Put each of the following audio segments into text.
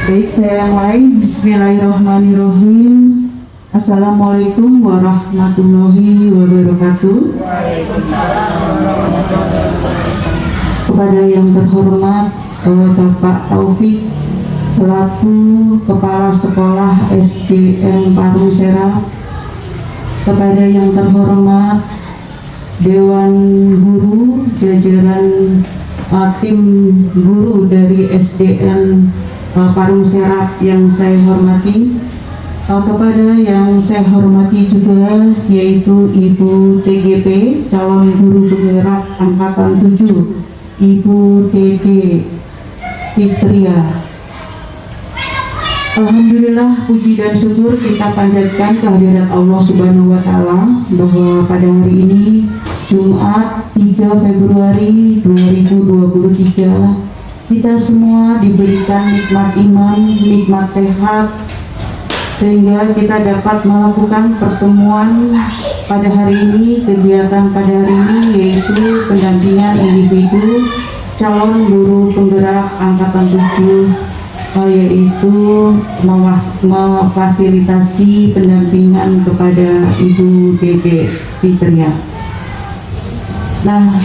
Baik, saya mulai. Bismillahirrahmanirrahim. Assalamualaikum warahmatullahi wabarakatuh. Waalaikumsalam warahmatullahi wabarakatuh. Kepada yang terhormat Bapak Taufik selaku Kepala Sekolah SDN Parung Serap, kepada yang terhormat Dewan Guru, jajaran tim guru dari SDN Parung Serap yang saya hormati, kepada yang saya hormati juga yaitu Ibu TGP calon guru penggerak angkatan 7, Ibu Dede Fitria. Alhamdulillah, puji dan syukur kita panjatkan kehadirat Allah Subhanahu wa Ta'ala bahwa pada hari ini Jumat 3 Februari 2023 kita semua diberikan nikmat iman, nikmat sehat, sehingga kita dapat melakukan pertemuan pada hari ini, kegiatan pada hari ini yaitu pendampingan individu calon guru penggerak angkatan 7, yaitu memfasilitasi pendampingan kepada Ibu Dede Fitria. Nah,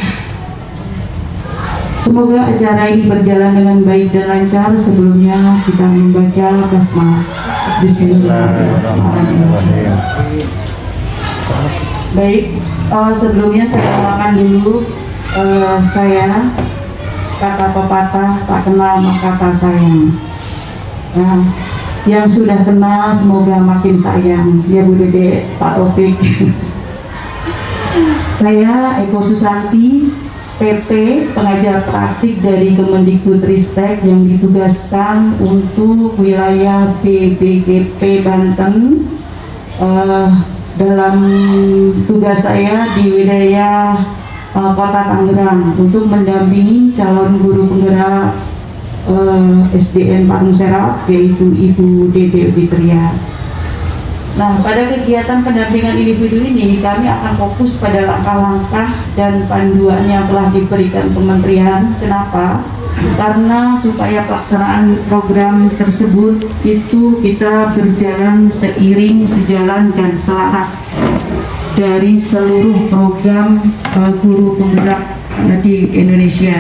semoga acara ini berjalan dengan baik dan lancar. Sebelumnya kita membaca basmalah. Bismillahirrahmanirrahim. Baik, sebelumnya saya ulangan dulu, saya kata pepatah tak kenal maka tak sayang. Nah, yang sudah kenal semoga makin sayang. Ya Bu Dede, Pak Taufik. Saya Eko Susanti, PP, pengajar praktik dari Kemendikbudristek yang ditugaskan untuk wilayah BBGP Banten. Dalam tugas saya di wilayah Kota Tangerang untuk mendampingi calon guru penggerak SDN Parung Serap yaitu Ibu Dede Fitria. Nah, pada kegiatan pendampingan individu ini kami akan fokus pada langkah-langkah dan panduan yang telah diberikan kementerian. Kenapa? Karena supaya pelaksanaan program tersebut itu kita berjalan seiring, sejalan dan selaras dari seluruh program guru penggerak di Indonesia.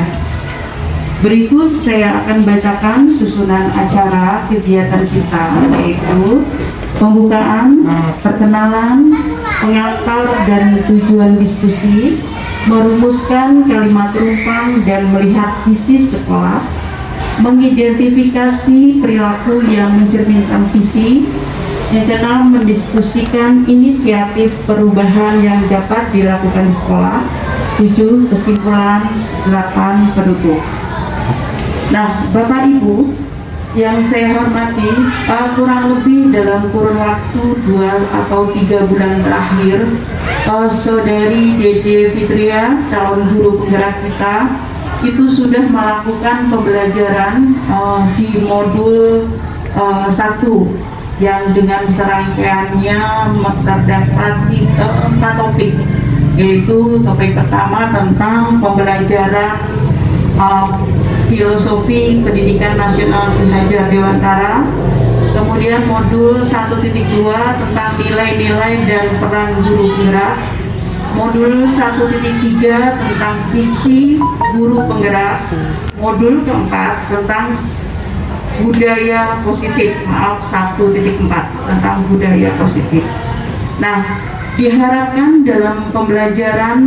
Berikut saya akan bacakan susunan acara kegiatan kita, yaitu pembukaan, perkenalan, pengantar dan tujuan diskusi, merumuskan kalimat rumpang dan melihat visi sekolah, mengidentifikasi perilaku yang mencerminkan visi, yang keenam mendiskusikan inisiatif perubahan yang dapat dilakukan di sekolah, 7 kesimpulan, 8 penutup. Nah, Bapak Ibu yang saya hormati, kurang lebih dalam kurun waktu 2 atau 3 bulan terakhir, Saudari Dede Fitria, calon guru penggerak kita, itu sudah melakukan pembelajaran di modul 1 yang dengan serangkaiannya terdapat 4 topik, yaitu topik pertama tentang pembelajaran filosofi pendidikan nasional Ki Hajar Dewantara, kemudian modul 1.2 tentang nilai-nilai dan peran guru penggerak, modul 1.3 tentang visi guru penggerak, modul keempat tentang budaya positif, 1.4 tentang budaya positif. Nah, diharapkan dalam pembelajaran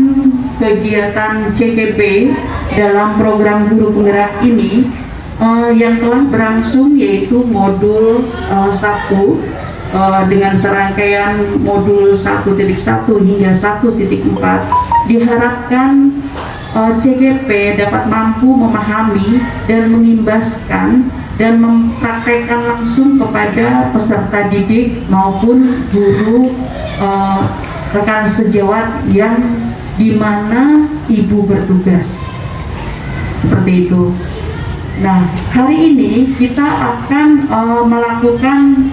kegiatan CKP dalam program guru penggerak ini yang telah berlangsung yaitu modul 1 dengan serangkaian modul 1.1 hingga 1.4, diharapkan CGP dapat mampu memahami dan mengimbaskan dan mempraktekkan langsung kepada peserta didik maupun guru rekan sejawat yang di mana ibu bertugas. Seperti itu. Nah, hari ini kita akan melakukan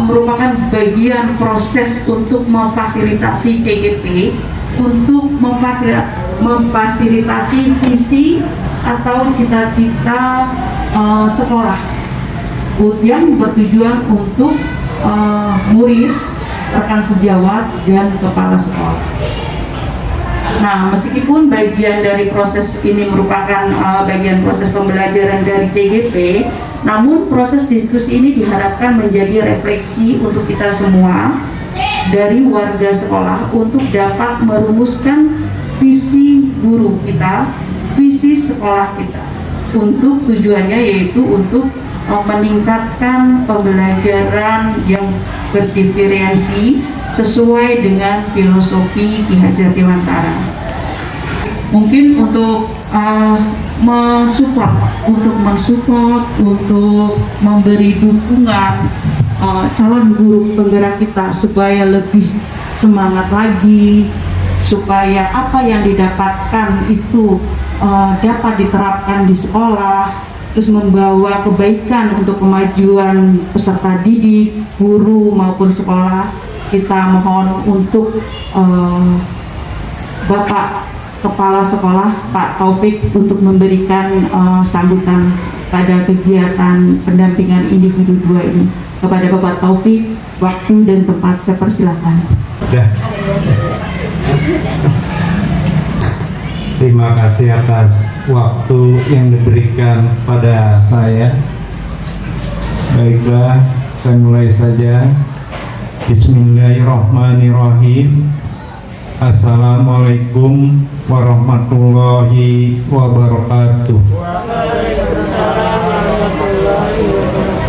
merupakan bagian proses untuk memfasilitasi CGP untuk memfasilitasi visi atau cita-cita sekolah. yang bertujuan untuk murid, rekan sejawat, dan kepala sekolah. Nah, meskipun bagian dari proses ini merupakan bagian proses pembelajaran dari CGP, namun proses diskusi ini diharapkan menjadi refleksi untuk kita semua dari warga sekolah untuk dapat merumuskan visi guru kita, visi sekolah kita, untuk tujuannya yaitu untuk meningkatkan pembelajaran yang berdiferensi sesuai dengan filosofi Ki Hajar Dewantara. Mungkin untuk mensupport, untuk memberi dukungan calon guru penggerak kita supaya lebih semangat lagi, supaya apa yang didapatkan itu dapat diterapkan di sekolah, terus membawa kebaikan untuk kemajuan peserta didik, guru maupun sekolah. Kita mohon untuk Bapak Kepala Sekolah Pak Taufik untuk memberikan sambutan pada kegiatan pendampingan individu 2 ini. Kepada Bapak Taufik, waktu dan tempat saya persilahkan. Terima kasih atas waktu yang diberikan pada saya. Baiklah, saya mulai saja. Bismillahirrahmanirrahim. Assalamualaikum warahmatullahi wabarakatuh.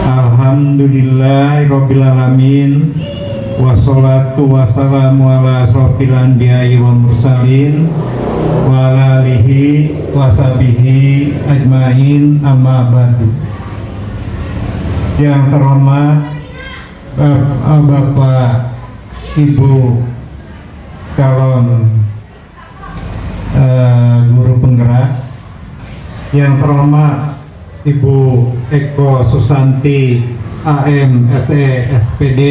Alhamdulillahirabbil alamin. Wassalatu wassalamu ala asrofil anbiya'i wal mursalin wa ala alihi washabihi ajmain, amma ba'du. Yang terhormat Bapak Ibu calon guru penggerak, yang terhormat Ibu Eko Susanti AM SE SPD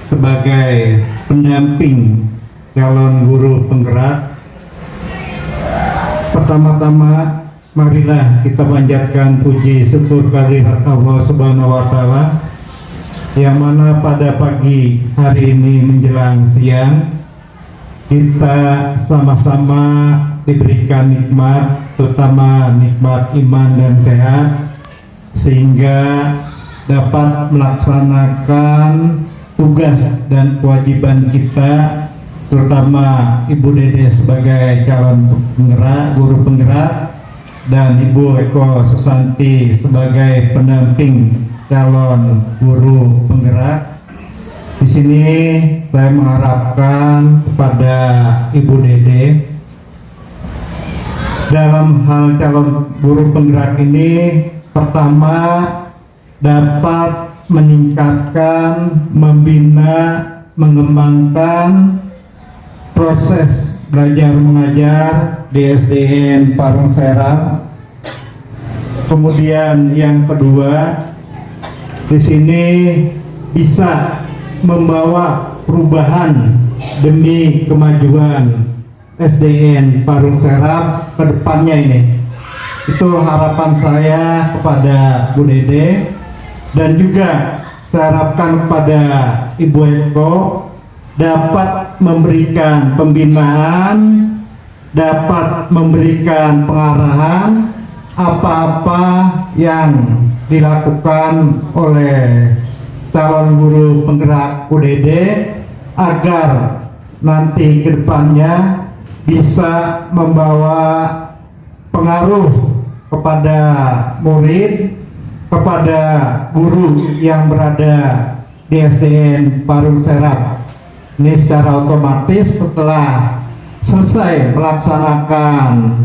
sebagai pendamping calon guru penggerak. Pertama-tama marilah kita panjatkan puji syukur kehadirat Allah Subhanahu wa taala, yang mana pada pagi hari ini menjelang siang kita sama-sama diberikan nikmat, terutama nikmat iman dan sehat, sehingga dapat melaksanakan tugas dan kewajiban kita, terutama Ibu Dede sebagai calon penggerak, guru penggerak, dan Ibu Eko Susanti sebagai pendamping calon guru penggerak. Di sini saya mengharapkan kepada Ibu Dede dalam hal calon guru penggerak ini, pertama dapat meningkatkan, membina, mengembangkan proses belajar mengajar di SDN Parung Serap. Kemudian yang kedua, di sini bisa membawa perubahan demi kemajuan SDN Parung Serap ke depannya ini. Itu harapan saya kepada Bu Dede, dan juga saya harapkan kepada Ibu Eko dapat memberikan pembinaan, dapat memberikan pengarahan apa-apa yang dilakukan oleh calon guru penggerak UDD agar nanti ke depannya bisa membawa pengaruh kepada murid, kepada guru yang berada di SDN Parung Serap. Ini secara otomatis setelah selesai melaksanakan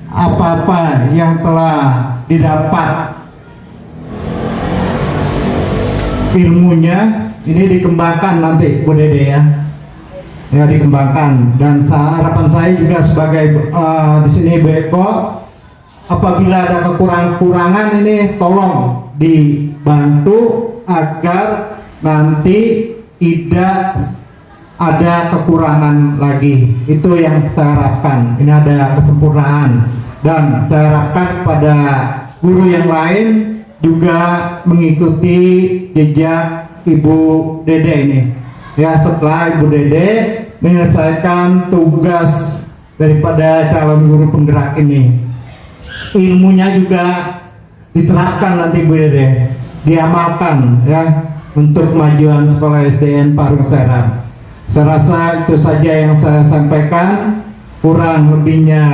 apa-apa yang telah didapat ilmunya, ini dikembangkan nanti Bu Dede ya dikembangkan. Dan harapan saya juga sebagai di sini Bu Eko, apabila ada kekurangan ini tolong dibantu agar nanti tidak ada kekurangan lagi. Itu yang saya harapkan, ini ada kesempurnaan. Dan saya harapkan pada guru yang lain juga mengikuti jejak Ibu Dede ini. Ya, setelah Ibu Dede menyelesaikan tugas daripada calon guru penggerak ini, ilmunya juga diterapkan nanti Ibu Dede, diamalkan ya untuk kemajuan sekolah SDN Parung Serang. Saya rasa itu saja yang saya sampaikan, kurang lebihnya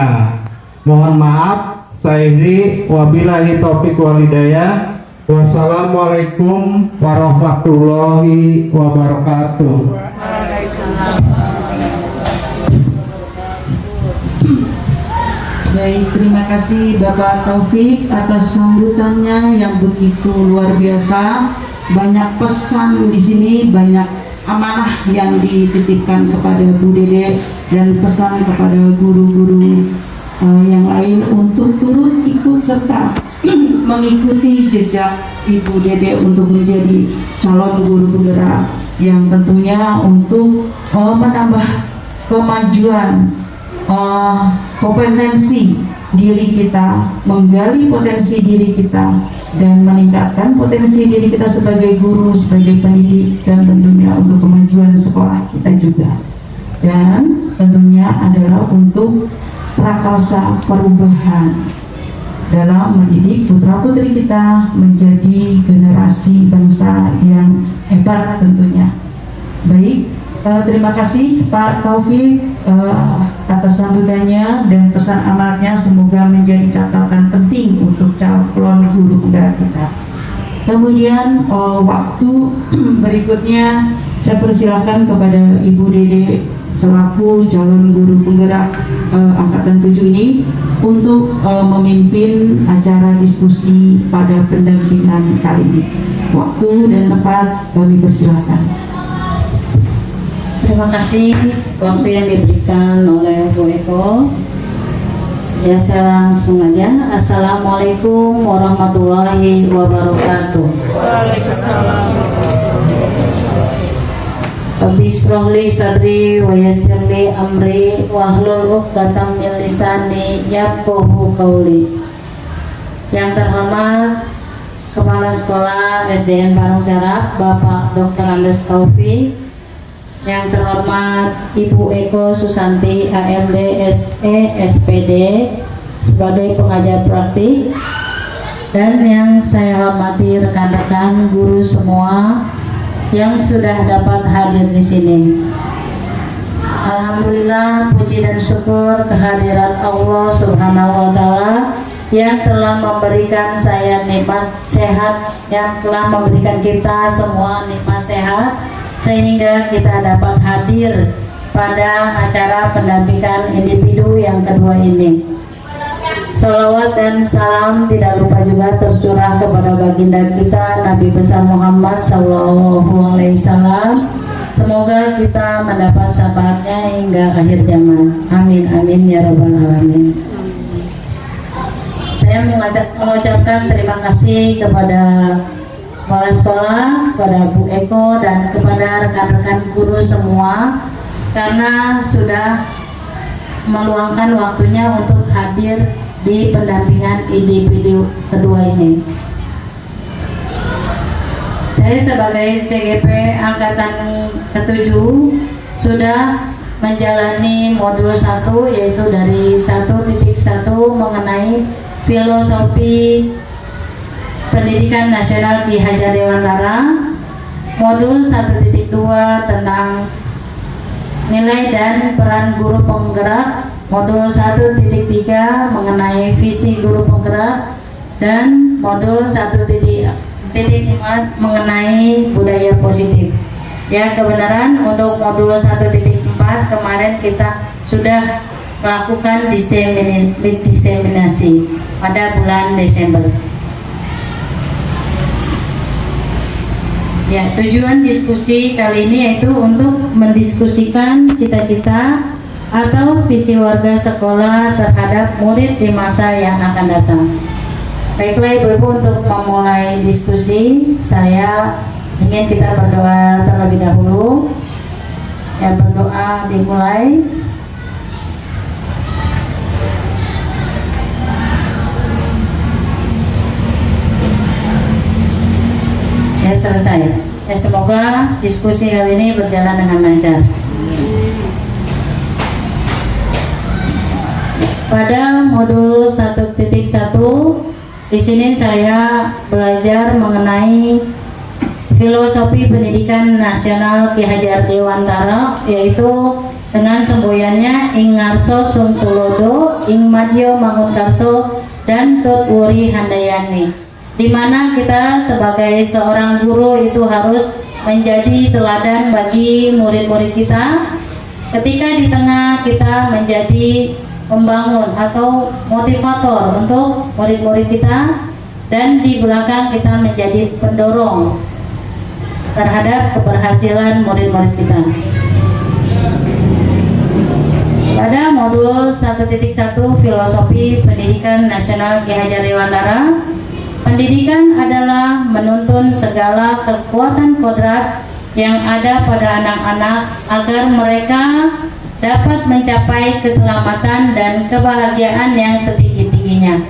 mohon maaf. Saya akhiri, wabillahi taufiq wal hidayah. Wassalamualaikum warahmatullahi wabarakatuh. Baik, terima kasih Bapak Taufik atas sambutannya yang begitu luar biasa. Banyak pesan di sini, banyak amanah yang dititipkan kepada Bu Dede dan pesan kepada guru-guru yang lain untuk turut ikut serta mengikuti jejak Ibu Dede untuk menjadi calon guru penggerak yang tentunya untuk menambah kemajuan kompetensi diri kita, menggali potensi diri kita, dan meningkatkan potensi diri kita sebagai guru, sebagai pendidik, dan tentunya untuk kemajuan sekolah kita juga. Dan tentunya adalah untuk prakarsa perubahan dalam mendidik putra-putri kita menjadi generasi bangsa yang hebat tentunya. Baik, terima kasih Pak Taufik atas sambutannya dan pesan amalnya, semoga menjadi catatan penting untuk calon guru penggerak kita. Kemudian waktu berikutnya saya persilahkan kepada Ibu Dede selaku calon guru penggerak angkatan 7 ini untuk memimpin acara diskusi pada pendampingan kali ini. Waktu dan tempat kami persilahkan. Terima kasih waktu yang diberikan oleh Bu Eko. Ya, saya langsung aja. Assalamualaikum warahmatullahi wabarakatuh. Waalaikumsalam. Rabbi shrah li sadri wa yassir li amri wahlul 'uqdatam min lisani yafqahu qawli. Yang terhormat Kepala Sekolah SDN Parung Serang Bapak Dr. Andes Taufik, yang terhormat Ibu Eko Susanti AMD SE SPD sebagai pengajar praktik, dan yang saya hormati rekan-rekan guru semua yang sudah dapat hadir di sini. Alhamdulillah, puji dan syukur kehadirat Allah Subhanahu wa Ta'ala yang telah memberikan saya nikmat sehat, yang telah memberikan kita semua nikmat sehat sehingga kita dapat hadir pada acara pendampingan individu yang kedua ini. Salawat dan salam tidak lupa juga tercurah kepada baginda kita Nabi besar Muhammad Sallallahu Alaihi Wasallam. Semoga kita mendapat syafaatnya hingga akhir zaman. Amin amin ya rabbal alamin. Saya mengucapkan terima kasih kepada kepala sekolah, kepada Bu Eko, dan kepada rekan-rekan guru semua karena sudah meluangkan waktunya untuk hadir di pendampingan individu kedua ini. Saya sebagai CGP angkatan ke-7 sudah menjalani modul 1, yaitu dari 1.1 mengenai filosofi pendidikan nasional Ki Hajar Dewantara, modul 1.2 tentang nilai dan peran guru penggerak, modul 1.3 mengenai visi guru penggerak, dan modul 1.4 mengenai budaya positif. Ya, kebenaran untuk modul 1.4 kemarin kita sudah melakukan diseminasi pada bulan Desember. Ya, tujuan diskusi kali ini yaitu untuk mendiskusikan cita-cita atau visi warga sekolah terhadap murid di masa yang akan datang. Baiklah Ibu-Ibu, untuk memulai diskusi saya ingin kita berdoa terlebih dahulu. Ya, berdoa dimulai. selesai. Ya, semoga diskusi kali ini berjalan dengan lancar. Pada modul 1.1 di sini saya belajar mengenai filosofi pendidikan nasional Ki Hajar Dewantara, yaitu dengan semboyannya ing ngarso sung tulodo ing madya mangunkarso dan tut wuri handayani, di mana kita sebagai seorang guru itu harus menjadi teladan bagi murid-murid kita. Ketika di tengah kita menjadi membangun atau motivator untuk murid-murid kita, dan di belakang kita menjadi pendorong terhadap keberhasilan murid-murid kita. Pada modul 1.1 filosofi pendidikan nasional Ki Hajar Dewantara, pendidikan adalah menuntun segala kekuatan kodrat yang ada pada anak-anak agar mereka dapat mencapai keselamatan dan kebahagiaan yang setinggi-tingginya,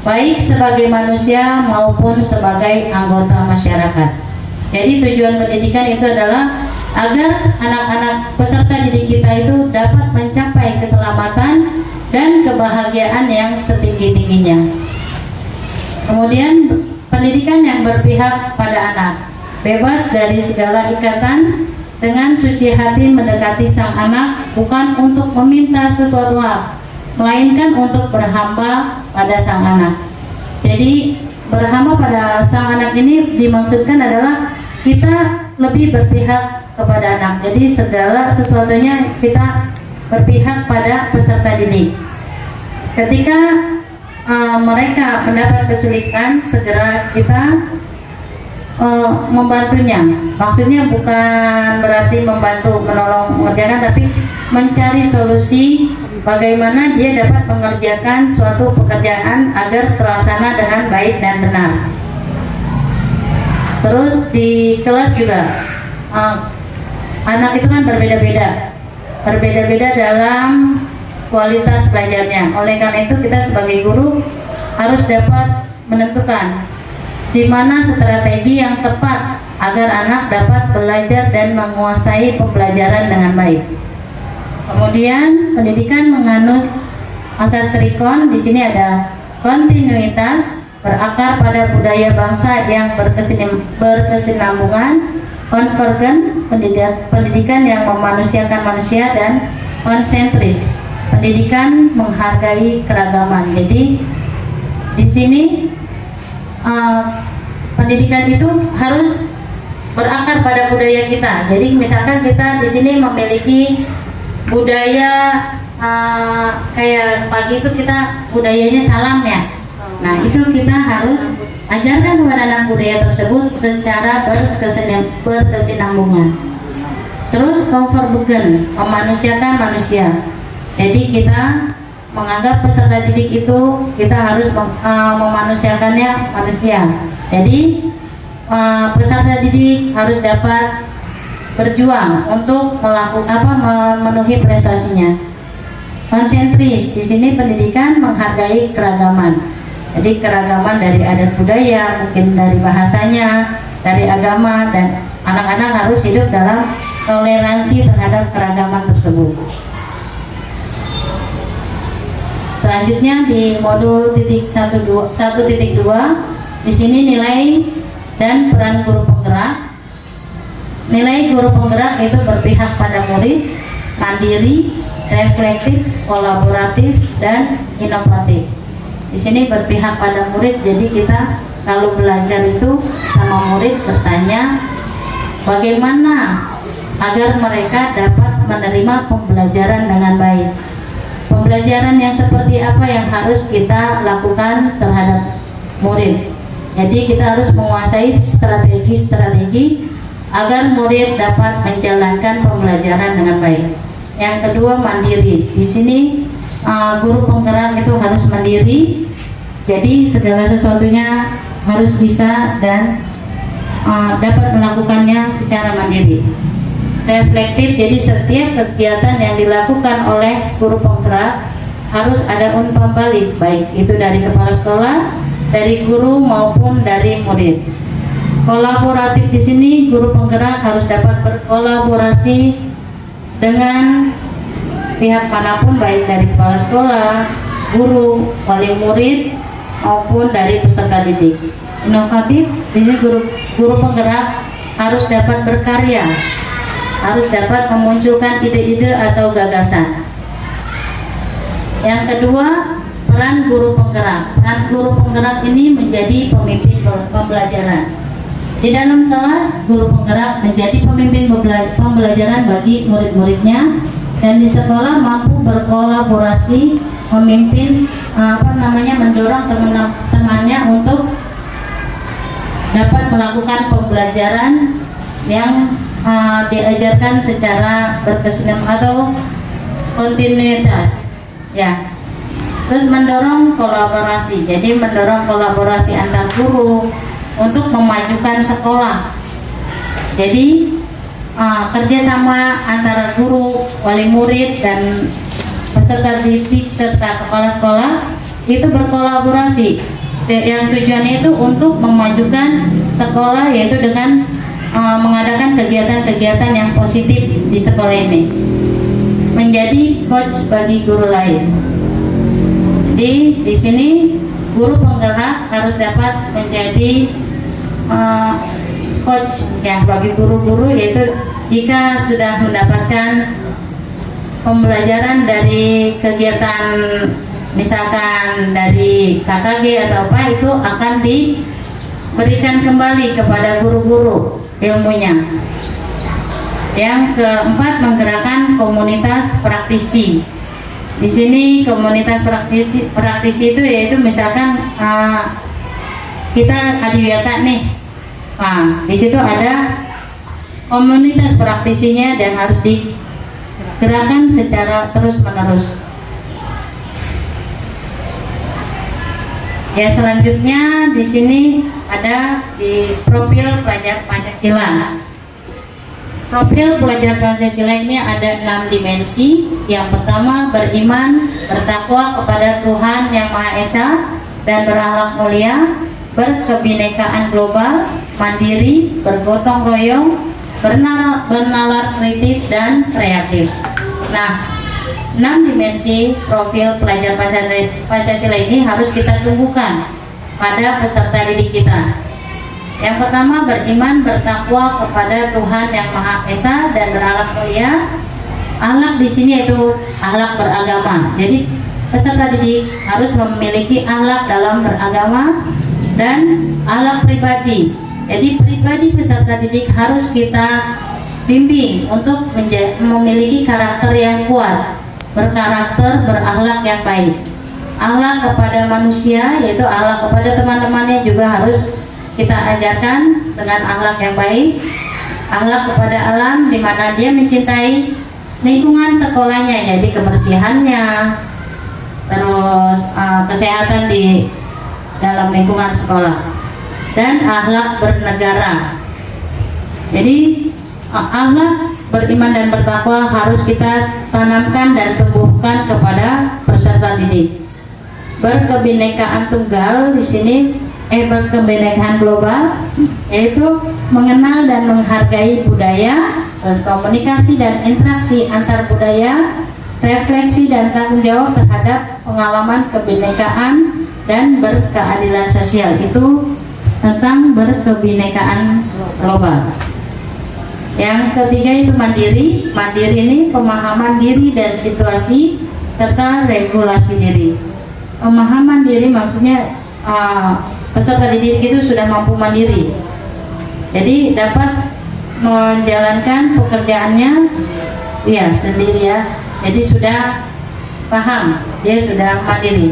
baik sebagai manusia maupun sebagai anggota masyarakat. Jadi tujuan pendidikan itu adalah agar anak-anak peserta didik kita itu dapat mencapai keselamatan dan kebahagiaan yang setinggi-tingginya. Kemudian pendidikan yang berpihak pada anak, bebas dari segala ikatan, dengan suci hati mendekati sang anak, bukan untuk meminta sesuatu hal, melainkan untuk berhamba pada sang anak. Jadi berhamba pada sang anak ini dimaksudkan adalah kita lebih berpihak kepada anak. Jadi segala sesuatunya kita berpihak pada peserta didik. Ketika mereka mendapat kesulitan, segera kita membantunya. Maksudnya bukan berarti membantu menolong mengerjakan, tapi mencari solusi bagaimana dia dapat mengerjakan suatu pekerjaan agar terlaksana dengan baik dan benar. Terus di kelas juga anak itu kan berbeda-beda dalam kualitas belajarnya. Oleh karena itu kita sebagai guru harus dapat menentukan di mana strategi yang tepat agar anak dapat belajar dan menguasai pembelajaran dengan baik. Kemudian pendidikan menganut asas trikon. Di sini ada kontinuitas, berakar pada budaya bangsa yang berkesinambungan, konvergen, pendidikan yang memanusiakan manusia, dan konsentris, pendidikan menghargai keragaman. Jadi di sini pendidikan itu harus berakar pada budaya kita. Jadi misalkan kita di sini memiliki budaya kayak pagi itu kita budayanya salam ya. Nah itu kita harus ajarkan kepada anak budaya tersebut secara berkesinambungan. Terus konvergen, memanusiakan manusia. Jadi kita menganggap peserta didik itu kita harus memanusiakannya manusia. Jadi peserta didik harus dapat berjuang untuk memenuhi prestasinya. Konsentris, di sini pendidikan menghargai keragaman. Jadi keragaman dari adat budaya, mungkin dari bahasanya, dari agama, dan anak-anak harus hidup dalam toleransi terhadap keragaman tersebut. Selanjutnya di modul 1.2 di sini nilai dan peran guru penggerak. Nilai guru penggerak itu berpihak pada murid, mandiri, reflektif, kolaboratif, dan inovatif. Di sini berpihak pada murid. Jadi kita kalau belajar itu sama murid bertanya bagaimana agar mereka dapat menerima pembelajaran dengan baik. Pembelajaran yang seperti apa yang harus kita lakukan terhadap murid. Jadi kita harus menguasai strategi-strategi agar murid dapat menjalankan pembelajaran dengan baik. Yang kedua, mandiri. Di sini guru penggerak itu harus mandiri. Jadi segala sesuatunya harus bisa dan dapat melakukannya secara mandiri. Reflektif, jadi setiap kegiatan yang dilakukan oleh guru penggerak harus ada umpan balik, baik itu dari kepala sekolah, dari guru maupun dari murid. Kolaboratif di sini guru penggerak harus dapat berkolaborasi dengan pihak manapun, baik dari kepala sekolah, guru, wali murid maupun dari peserta didik. Inovatif di sini guru penggerak harus dapat berkarya, harus dapat memunculkan ide-ide atau gagasan. Yang kedua, peran guru penggerak. Peran guru penggerak ini menjadi pemimpin pembelajaran. Di dalam kelas, guru penggerak menjadi pemimpin pembelajaran bagi murid-muridnya, dan di sekolah mampu berkolaborasi, memimpin mendorong teman-temannya untuk dapat melakukan pembelajaran yang diajarkan secara berkesinambungan atau kontinuitas, ya. Terus mendorong kolaborasi, jadi mendorong kolaborasi antar guru untuk memajukan sekolah. Jadi kerjasama antara guru, wali murid, dan peserta didik serta kepala sekolah itu berkolaborasi. Yang tujuannya itu untuk memajukan sekolah, yaitu dengan mengadakan kegiatan-kegiatan yang positif di sekolah ini, menjadi coach bagi guru lain. Jadi di sini guru penggerak harus dapat menjadi coach ya bagi guru-guru, yaitu jika sudah mendapatkan pembelajaran dari kegiatan misalkan dari KKG atau apa, itu akan diberikan kembali kepada guru-guru ilmunya. Yang keempat, menggerakkan komunitas praktisi. Di sini komunitas praktisi itu yaitu misalkan kita adiwiyata nih, di situ ada komunitas praktisinya dan harus digerakkan secara terus-menerus. Ya, selanjutnya di sini ada di profil pelajar Pancasila. Profil pelajar Pancasila ini ada 6 dimensi. Yang pertama, beriman, bertakwa kepada Tuhan Yang Maha Esa dan berakhlak mulia, berkebinekaan global, mandiri, bergotong royong, bernalar kritis dan kreatif. Nah, 6 dimensi profil pelajar Pancasila ini harus kita tumbuhkan pada peserta didik kita. Yang pertama, beriman, bertakwa kepada Tuhan Yang Maha Esa dan berakhlak mulia. Akhlak di sini yaitu akhlak beragama. Jadi peserta didik harus memiliki akhlak dalam beragama dan akhlak pribadi. Jadi pribadi peserta didik harus kita bimbing untuk memiliki karakter yang kuat, berkarakter, berakhlak yang baik. Akhlak kepada manusia, yaitu akhlak kepada teman-temannya juga harus kita ajarkan dengan akhlak yang baik. Akhlak kepada alam, di mana dia mencintai lingkungan sekolahnya, jadi kebersihannya, terus kesehatan di dalam lingkungan sekolah, dan akhlak bernegara. Jadi akhlak beriman dan bertakwa harus kita tanamkan dan tumbuhkan kepada peserta didik. Berkebinekaan tunggal di sini berkebinekaan global, yaitu mengenal dan menghargai budaya, terus komunikasi dan interaksi antar budaya, refleksi dan tanggung jawab terhadap pengalaman kebinekaan dan berkeadilan sosial. Itu tentang berkebinekaan global. Yang ketiga itu mandiri. Mandiri ini pemahaman diri dan situasi serta regulasi diri. Pemahaman diri maksudnya peserta didik itu sudah mampu mandiri, jadi dapat menjalankan pekerjaannya ya sendiri ya. Jadi sudah paham, dia sudah mandiri.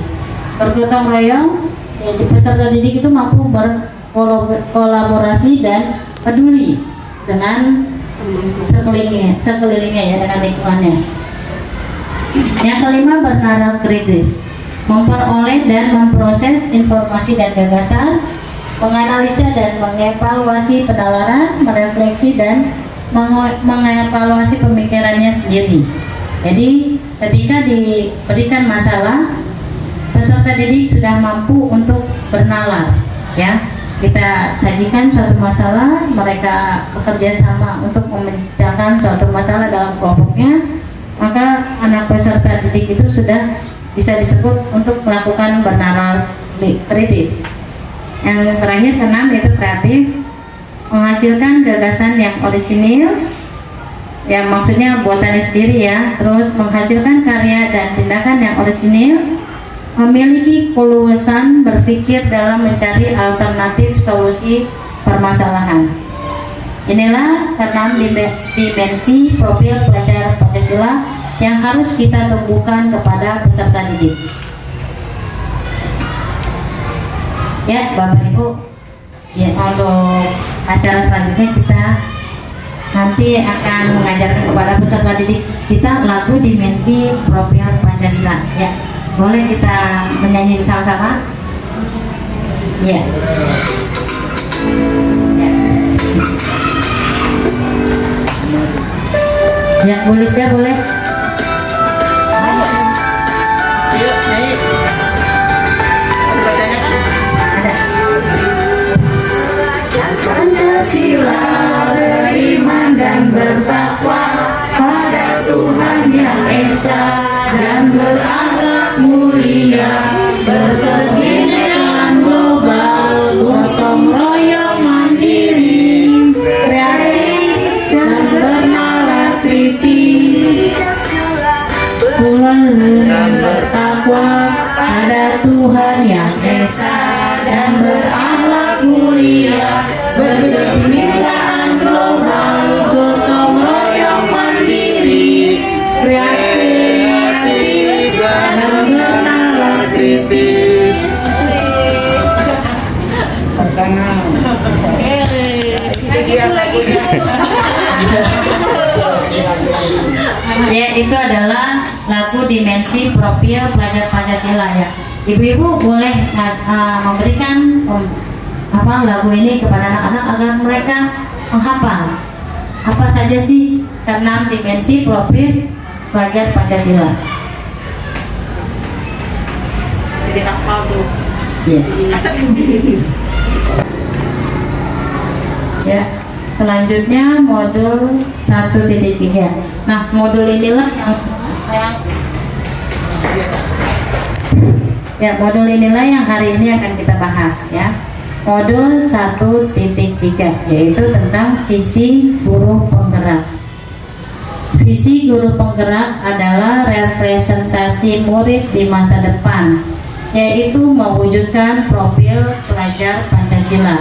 Bergotong royong, jadi peserta didik itu mampu berkolaborasi dan peduli dengan sekelilingnya ya, dengan lingkungannya. Yang kelima, bernalar kritis, memperoleh dan memproses informasi dan gagasan, menganalisa dan mengevaluasi penalaran, merefleksi dan mengevaluasi pemikirannya sendiri. Jadi ketika diberikan masalah, peserta didik sudah mampu untuk bernalar ya, kita sajikan suatu masalah, mereka bekerja sama untuk memecahkan suatu masalah dalam kelompoknya, maka anak peserta didik itu sudah bisa disebut untuk melakukan bernalar kritis. Yang terakhir keenam yaitu kreatif, menghasilkan gagasan yang orisinil, yang maksudnya buatannya sendiri ya, terus menghasilkan karya dan tindakan yang orisinil, memiliki keleluasan berpikir dalam mencari alternatif solusi permasalahan. Inilah keenam dimensi profil pelajar Pancasila yang harus kita tumbuhkan kepada peserta didik. Ya, Bapak Ibu, ya, untuk acara selanjutnya kita nanti akan mengajarkan kepada peserta didik kita lagu dimensi profil Pancasila. Ya, boleh kita menyanyi bersama-sama? Ya. Ya. Ya, Bu Lisda boleh. Yuk, nyanyi. Ada bacanya kan? Ada. Pancasila beriman dan bertakwa pada Tuhan Yang Esa dan berakhlak mulia, berkebinekaan global, gotong royong mandiri, kreatif dan bernalar kritis, dan bertakwa pada Tuhan Yang Esa dan berakhlak mulia, berkebinekaan global, gotong royong mandiri, kreatif dan bernalar kritis. Ya, itu adalah lagu dimensi profil pelajar Pancasila ya. Ibu-ibu boleh memberikan lagu ini kepada anak-anak agar mereka menghafal apa saja sih keenam dimensi profil pelajar Pancasila. Jadi hafal tuh. Ya. Ya. Selanjutnya modul 1.3. Nah, modul inilah modul inilah yang hari ini akan kita bahas ya. Modul 1.3 yaitu tentang visi guru penggerak. Visi guru penggerak adalah representasi murid di masa depan, yaitu mewujudkan profil pelajar Pancasila.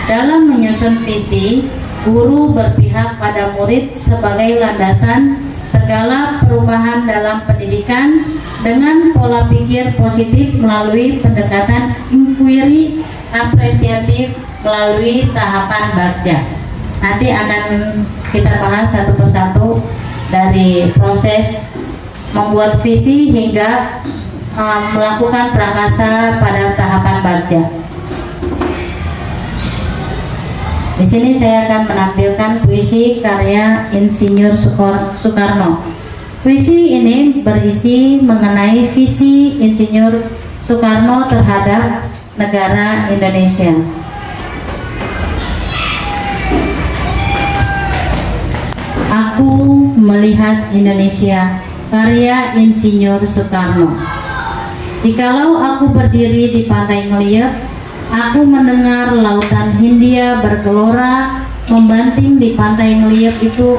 Dalam menyusun visi, guru berpihak pada murid sebagai landasan segala perubahan dalam pendidikan dengan pola pikir positif melalui pendekatan inquiry apresiatif melalui tahapan bagja. Nanti akan kita bahas satu persatu dari proses membuat visi hingga melakukan prakasa pada tahapan bagja. Di sini saya akan menampilkan puisi karya Insinyur Soekarno. Puisi ini berisi mengenai visi Insinyur Soekarno terhadap negara Indonesia. Aku melihat Indonesia, karya Insinyur Soekarno. Jikalau aku berdiri di pantai Ngeliep, aku mendengar lautan Hindia bergelora membanting di pantai Ngeliep itu.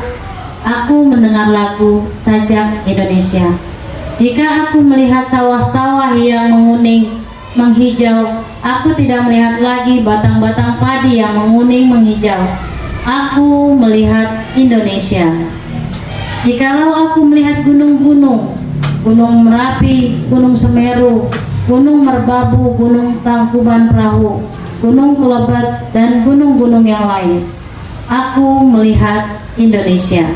Aku mendengar lagu Sajak Indonesia. Jika aku melihat sawah-sawah yang menguning menghijau, aku tidak melihat lagi batang-batang padi yang menguning menghijau. Aku melihat Indonesia. Jikalau aku melihat gunung-gunung, Gunung Merapi, Gunung Semeru, Gunung Merbabu, Gunung Tangkuban Perahu, Gunung Kelebat, dan gunung-gunung yang lain, aku melihat Indonesia.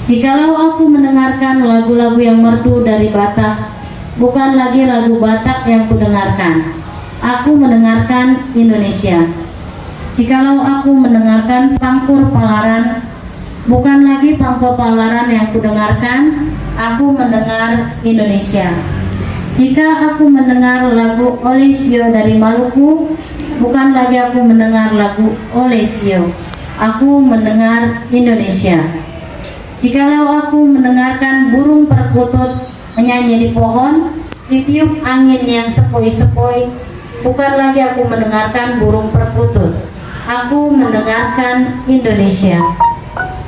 Jikalau aku mendengarkan lagu-lagu yang merdu dari Batak, bukan lagi lagu Batak yang kudengarkan, aku mendengarkan Indonesia. Jikalau aku mendengarkan Pangkur Palaran, bukan lagi Pangkur Palaran yang kudengarkan, aku mendengar Indonesia. Jika aku mendengar lagu Olisio dari Maluku, bukan lagi aku mendengar lagu Olesio, aku mendengar Indonesia. Jikalau aku mendengarkan burung perkutut menyanyi di pohon, ditiup angin yang sepoi-sepoi, bukan lagi aku mendengarkan burung perkutut, aku mendengarkan Indonesia.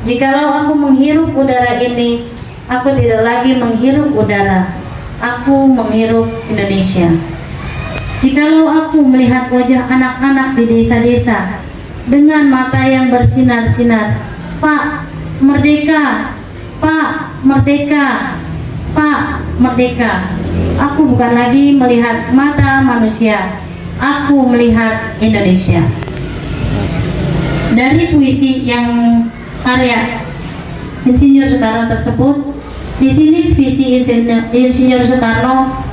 Jikalau aku menghirup udara ini, aku tidak lagi menghirup udara, aku menghirup Indonesia. Jikalau aku melihat wajah anak-anak di desa-desa dengan mata yang bersinar-sinar, Pak, merdeka, Pak, merdeka, Pak, merdeka, aku bukan lagi melihat mata manusia, aku melihat Indonesia. Dari puisi yang karya Insinyur Soekarno tersebut, di sini visi Insinyur Soekarno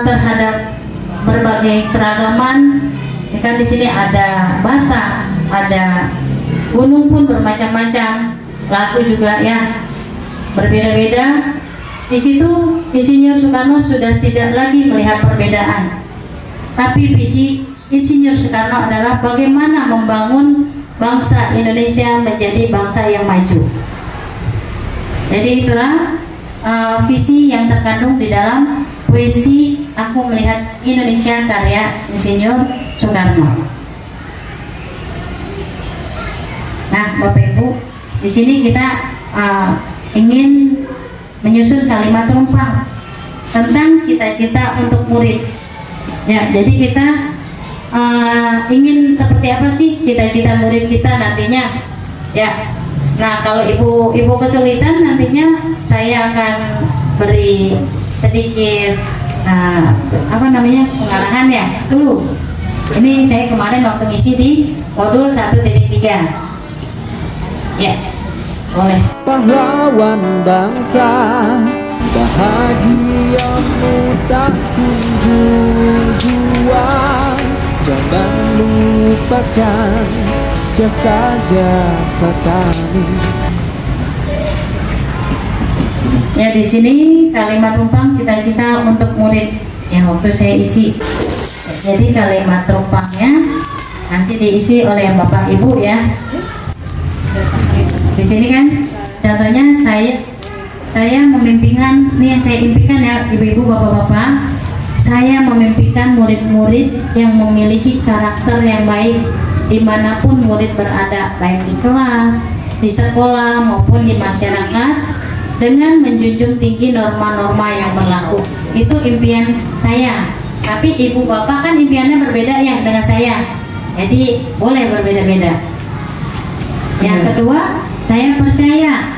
terhadap berbagai keragaman. Kan di sini ada Batak, ada gunung pun bermacam-macam, lagu juga ya berbeda-beda. Di situ Insinyur Soekarno sudah tidak lagi melihat perbedaan, tapi visi Insinyur Soekarno adalah bagaimana membangun bangsa Indonesia menjadi bangsa yang maju. Jadi itulah visi yang terkandung di dalam puisi Aku Melihat Indonesia karya Insinyur Soekarno. Nah, Bapak Ibu, di sini kita ingin menyusun kalimat rumpang tentang cita-cita untuk murid. Ya, jadi kita ingin seperti apa sih cita-cita murid kita nantinya? Ya. Nah, kalau ibu kesulitan, nantinya saya akan beri sedikit pengarahan ya dulu. Ini saya kemarin waktu ngisi di modul 1.3. Ya, boleh. Pahlawan bangsa, bahagiamu tak kunjung jua. Jangan lupakan jasa-jasa kami. Ya, di sini kalimat rumpang cita-cita untuk murid yang waktu saya isi. Jadi kalimat rumpangnya nanti diisi oleh Bapak Ibu ya. Di sini kan contohnya saya memimpikan, ini yang saya impikan ya ibu-ibu bapak-bapak, saya memimpikan murid-murid yang memiliki karakter yang baik dimanapun murid berada, baik di kelas, di sekolah maupun di masyarakat, dengan menjunjung tinggi norma-norma yang berlaku. Itu impian saya. Tapi ibu bapak kan impiannya berbeda ya dengan saya, jadi boleh berbeda-beda. Yang kedua, saya percaya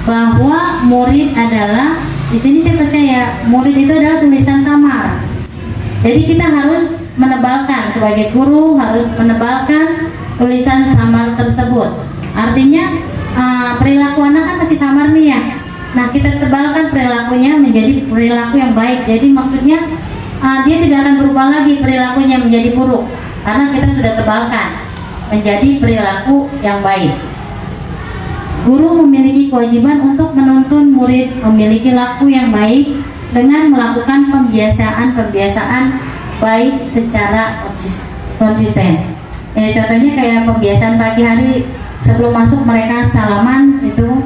bahwa murid adalah, di sini saya percaya murid itu adalah tulisan samar. Jadi kita harus menebalkan, sebagai guru harus menebalkan tulisan samar tersebut. Artinya perilaku anak kan masih samar nih ya. Nah, kita tebalkan perilakunya menjadi perilaku yang baik. Jadi maksudnya dia tidak akan berubah lagi perilakunya menjadi buruk, karena kita sudah tebalkan menjadi perilaku yang baik. Guru memiliki kewajiban untuk menuntun murid memiliki laku yang baik dengan melakukan pembiasaan baik secara konsisten. Contohnya kayak pembiasaan pagi hari sebelum masuk mereka salaman, itu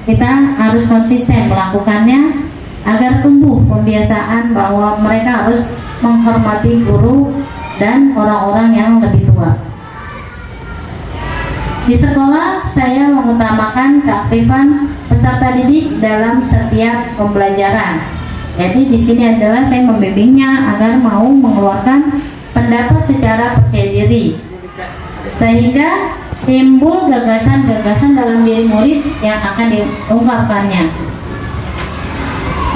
kita harus konsisten melakukannya agar tumbuh pembiasaan bahwa mereka harus menghormati guru dan orang-orang yang lebih tua. Di sekolah saya mengutamakan keaktifan peserta didik dalam setiap pembelajaran. Jadi di sini adalah saya membimbingnya agar mau mengeluarkan pendapat secara percaya diri, sehingga timbul gagasan-gagasan dalam diri murid yang akan diungkapkannya.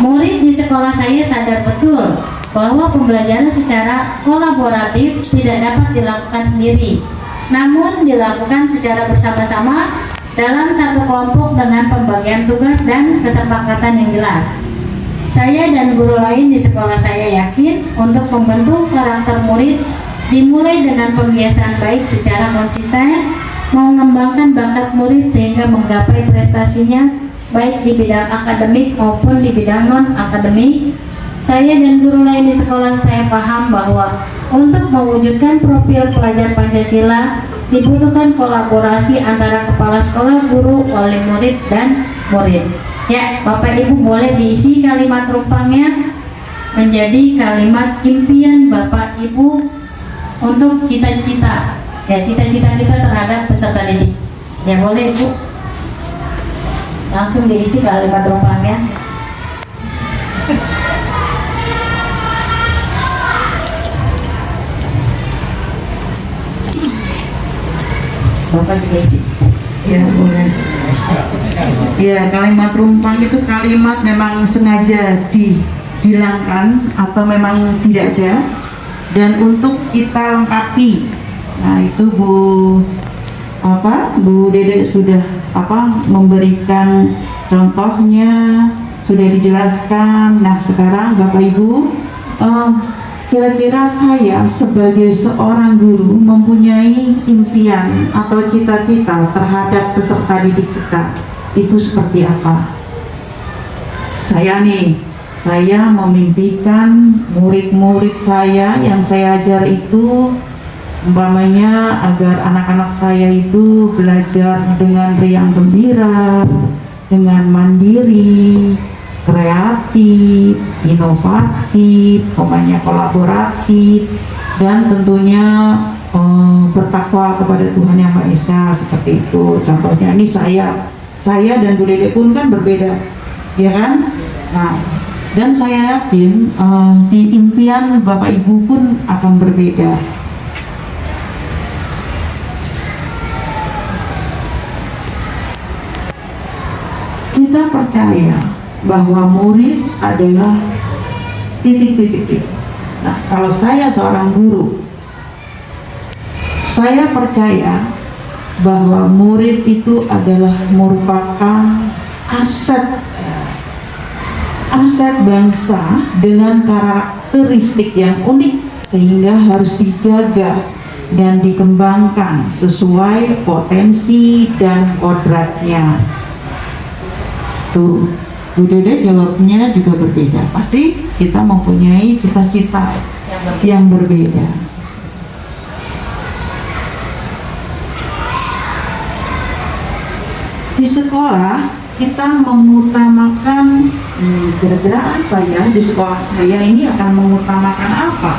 Murid di sekolah saya sadar betul bahwa pembelajaran secara kolaboratif tidak dapat dilakukan sendiri, namun dilakukan secara bersama-sama dalam satu kelompok dengan pembagian tugas dan kesepakatan yang jelas. Saya dan guru lain di sekolah saya yakin untuk membentuk karakter murid dimulai dengan pembiasaan baik secara konsisten, mengembangkan bakat murid sehingga menggapai prestasinya baik di bidang akademik maupun di bidang non-akademik. Saya dan guru lain di sekolah saya paham bahwa Untuk mewujudkan profil pelajar Pancasila dibutuhkan kolaborasi antara kepala sekolah, guru, wali murid, dan murid. Ya, Bapak Ibu boleh diisi kalimat rumpangnya menjadi kalimat impian Bapak Ibu untuk cita-cita. Ya, cita-cita kita terhadap peserta didik. Ya, boleh Ibu. Langsung diisi kalimat rumpangnya. Bapak juga isi. Ya boleh. Ya, kalimat rumpang itu kalimat memang sengaja dihilangkan atau memang tidak ada, dan untuk kita lengkapi. Nah itu Bu Dede sudah memberikan contohnya, sudah dijelaskan. Nah sekarang Bapak Ibu, kira-kira saya sebagai seorang guru mempunyai impian atau cita-cita terhadap peserta didik kita itu seperti apa? Saya memimpikan murid-murid saya yang saya ajar itu umpamanya agar anak-anak saya itu belajar dengan riang gembira, dengan mandiri, kreatif, inovatif, kolaboratif, dan tentunya bertakwa kepada Tuhan Yang Maha Esa, seperti itu. Contohnya ini saya dan Bu Dede pun kan berbeda, ya kan? Nah, dan saya yakin di impian Bapak Ibu pun akan berbeda. Kita percaya bahwa murid adalah titik-titik. Nah, kalau saya seorang guru, saya percaya bahwa murid itu adalah merupakan aset bangsa dengan karakteristik yang unik, sehingga harus dijaga dan dikembangkan sesuai potensi dan kodratnya. Tuh, Bu Dede jawabnya juga berbeda. Pasti kita mempunyai cita-cita yang berbeda. Di sekolah kita mengutamakan kira-kira apa ya? Di sekolah saya ini akan mengutamakan apa?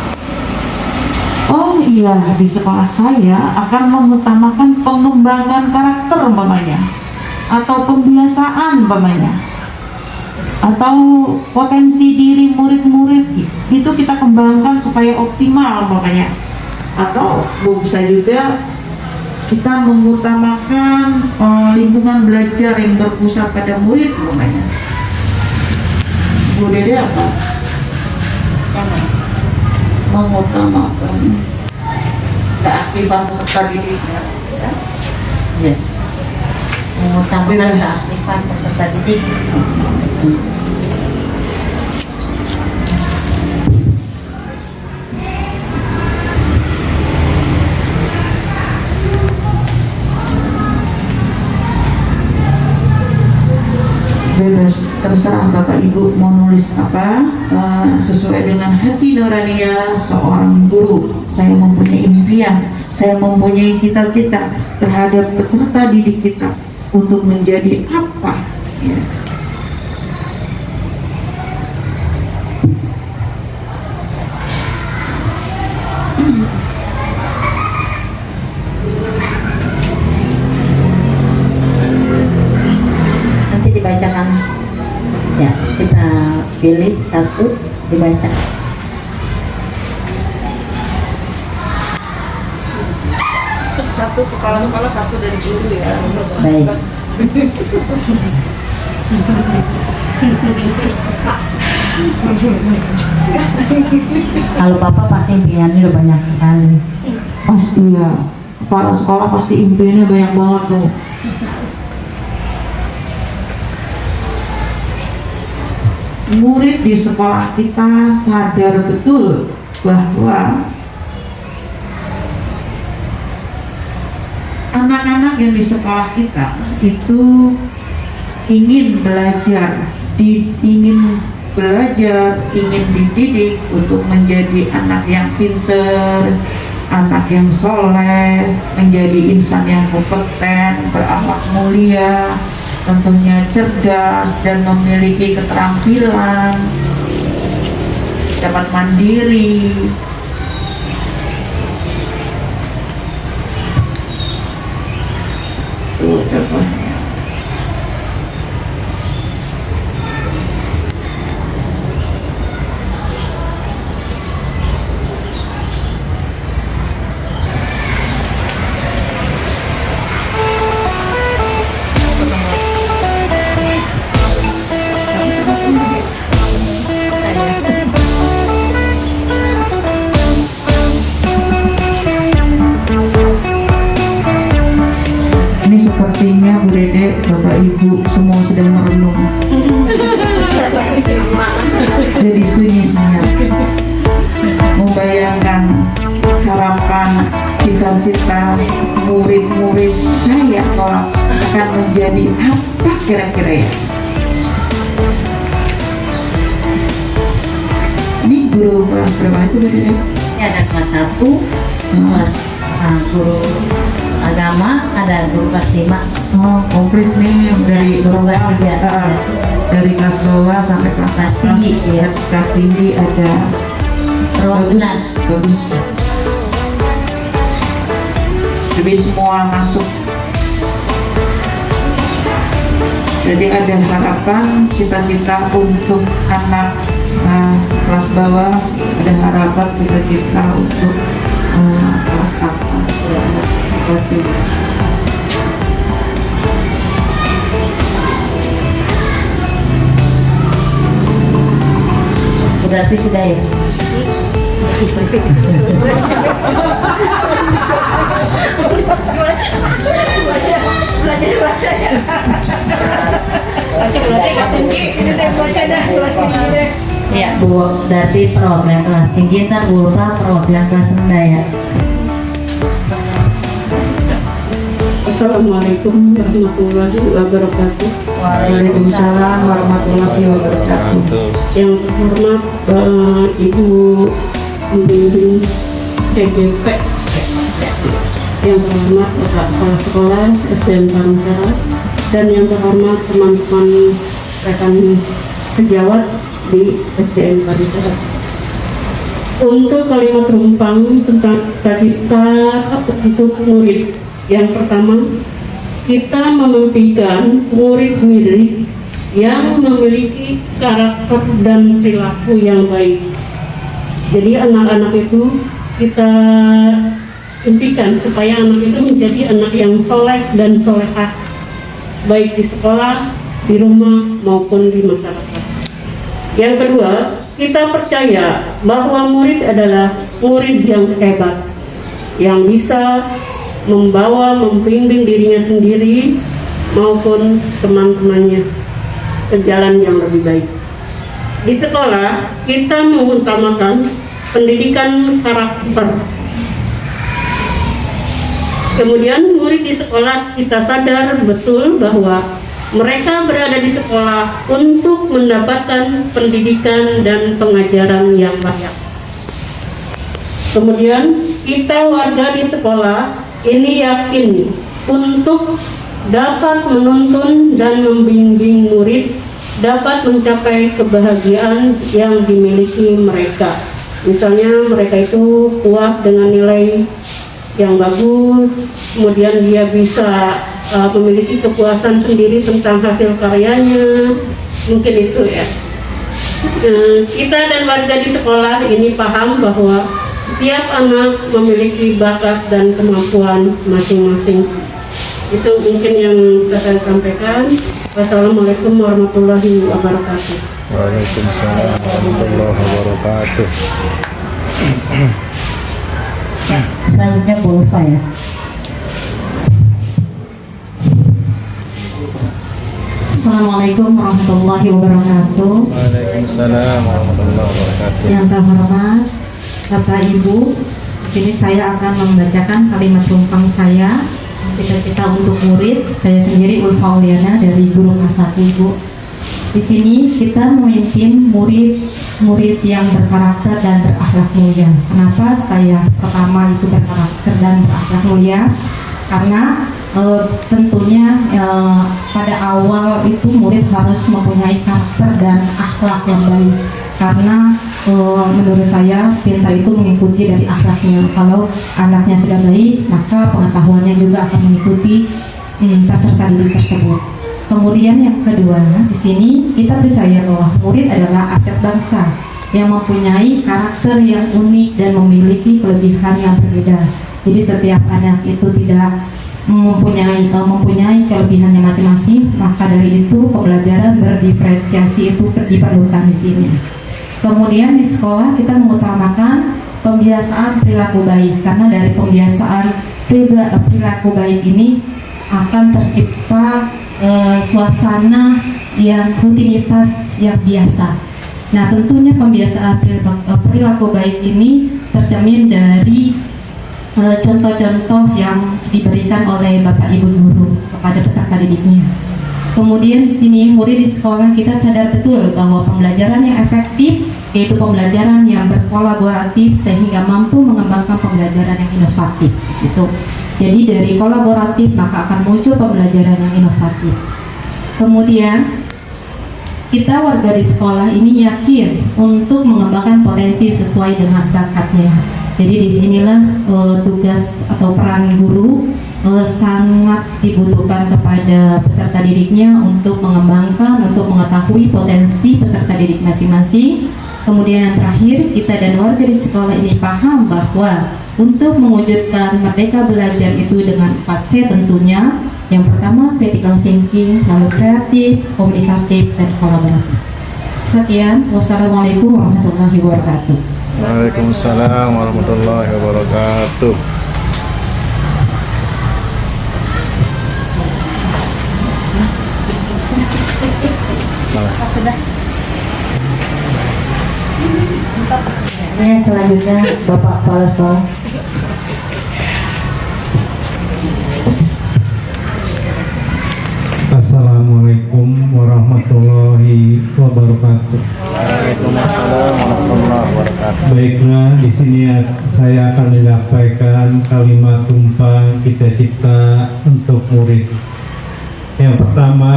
Oh iya, di sekolah saya akan mengutamakan pengembangan karakter umpamanya, atau pembiasaan umpamanya, atau potensi diri murid-murid itu kita kembangkan supaya optimal umpamanya. Atau bisa juga kita mengutamakan lingkungan belajar yang berpusat pada murid umpamanya. Bu Dede apa? Mengutamakan keaktifan peserta didiknya, ya. Mengutamakan keaktifan peserta didik. Bebas, terserah Bapak Ibu mau nulis apa, sesuai dengan hati nuraninya seorang guru. Saya mempunyai impian, saya mempunyai cita-cita terhadap peserta didik kita untuk menjadi apa, ya. Nanti dibacakan, ya, kita pilih satu dibaca. Satu kepala sekolah, satu dari guru ya. Baik. Kalau Bapak pasti impiannya udah banyak sekali. Pasti ya, kepala sekolah pasti impiannya banyak banget tuh. Murid di sekolah kita sadar betul bahwa anak-anak yang di sekolah kita itu ingin belajar, ingin belajar, ingin dididik untuk menjadi anak yang pinter, anak yang soleh, menjadi insan yang kompeten, berakhlak mulia, tentunya cerdas dan memiliki keterampilan, dapat mandiri. Tuh contohnya. Ini sepertinya Bu Dede, Bapak Ibu semua sedang merenung. Jadi sunyi senyap, membayangkan harapan, cita-cita murid-murid saya kelak akan menjadi apa kira-kira ya? Ini guru kelas berapa itu Bu Dede? Ini ada kelas 1, kelas guru agama, ada guru kelas 5. Oh, komplit nih dari Guru kelas bawah, 3. dari kelas bawah sampai kelas Kelas tinggi, ya. Kelas tinggi ada. Perwakilan. Bagus. Jadi semua masuk. Jadi ada harapan, cita-cita untuk anak kelas bawah, ada harapan, cita-cita untuk kelas atas. Kelas 3. Berarti sudah ya? Belajar baca ya. Baca berarti kelas tinggi. Ini teh baca dah kelas tinggi deh. Ya, Bu, berarti perwakilan kelas tinggi, ntar Bu Ulfa perwakilan kelas rendah ya. Assalamualaikum warahmatullahi wabarakatuh. Waalaikumsalam warahmatullahi wabarakatuh. Yang terhormat Ibu Pembimbing TGP, yang terhormat Bapak Kepala Sekolah SDN Paramsara, dan yang terhormat teman-teman rekan sejawat di SDN Paramsara. Untuk kalimat rumpang tentang cita-cita untuk murid, yang pertama, kita memimpikan murid-murid yang memiliki karakter dan perilaku yang baik. Jadi anak-anak itu kita impikan supaya anak itu menjadi anak yang soleh dan solehah, baik di sekolah, di rumah, maupun di masyarakat. Yang kedua, kita percaya bahwa murid adalah murid yang hebat, yang bisa membimbing dirinya sendiri maupun teman-temannya ke jalan yang lebih baik. Di sekolah, kita mengutamakan pendidikan karakter. Kemudian murid di sekolah, kita sadar betul bahwa mereka berada di sekolah untuk mendapatkan pendidikan dan pengajaran yang layak. Kemudian kita warga di sekolah ini yakin untuk dapat menuntun dan membimbing murid dapat mencapai kebahagiaan yang dimiliki mereka. Misalnya mereka itu puas dengan nilai yang bagus, kemudian dia bisa memiliki kepuasan sendiri tentang hasil karyanya, mungkin itu ya. Kita dan warga di sekolah ini paham bahwa setiap anak memiliki bakat dan kemampuan masing-masing. Itu mungkin yang bisa saya sampaikan. Wassalamualaikum warahmatullahi wabarakatuh. Waalaikumsalam warahmatullahi wabarakatuh. Selanjutnya Bu Ulfa ya. Assalamualaikum warahmatullahi wabarakatuh. Waalaikumsalam warahmatullahi wabarakatuh. Yang terhormat Bapak Ibu, di sini saya akan membacakan kalimat rumpang saya, cita-cita untuk murid. Saya sendiri Ulfa Uliana dari guru kelas 1 Ibu. Di sini kita memimpin murid-murid yang berkarakter dan berakhlak mulia. Kenapa saya pertama itu berkarakter dan berakhlak mulia? Karena tentunya pada awal itu murid harus mempunyai karakter dan akhlak yang baik. Karena menurut saya pintar itu mengikuti dari akhlaknya. Kalau anaknya sudah baik, maka pengetahuannya juga akan mengikuti peserta didik tersebut. Kemudian yang kedua, di sini kita percaya bahwa murid adalah aset bangsa yang mempunyai karakter yang unik dan memiliki kelebihan yang berbeda. Jadi setiap anak itu tidak mempunyai kelebihannya masing-masing, maka dari itu pembelajaran berdiferensiasi itu diperlukan di sini. Kemudian di sekolah kita mengutamakan pembiasaan perilaku baik, karena dari pembiasaan perilaku baik ini akan tercipta suasana yang rutinitas yang biasa. Nah, tentunya pembiasaan perilaku baik ini tercermin dari contoh-contoh yang diberikan oleh Bapak Ibu guru kepada peserta didiknya. Kemudian di sini murid di sekolah kita sadar betul bahwa pembelajaran yang efektif yaitu pembelajaran yang berkolaboratif sehingga mampu mengembangkan pembelajaran yang inovatif di situ. Jadi dari kolaboratif maka akan muncul pembelajaran yang inovatif. Kemudian kita warga di sekolah ini yakin untuk mengembangkan potensi sesuai dengan bakatnya. Jadi disinilah tugas atau peran guru sangat dibutuhkan kepada peserta didiknya untuk mengembangkan, untuk mengetahui potensi peserta didik masing-masing. Kemudian yang terakhir, kita dan warga di sekolah ini paham bahwa untuk mewujudkan merdeka belajar itu dengan 4C tentunya. Yang pertama critical thinking, lalu kreatif, komunikatif, dan kolaboratif. Sekian, wassalamualaikum warahmatullahi wabarakatuh. Waalaikumsalam warahmatullahi wabarakatuh. Ini selanjutnya Bapak Kepala Sekolah. Assalamualaikum warahmatullahi wabarakatuh. Waalaikumsalam warahmatullahi wabarakatuh. Baiklah, di sini saya akan menyampaikan kalimat tumpang cita-cita untuk murid. Yang pertama,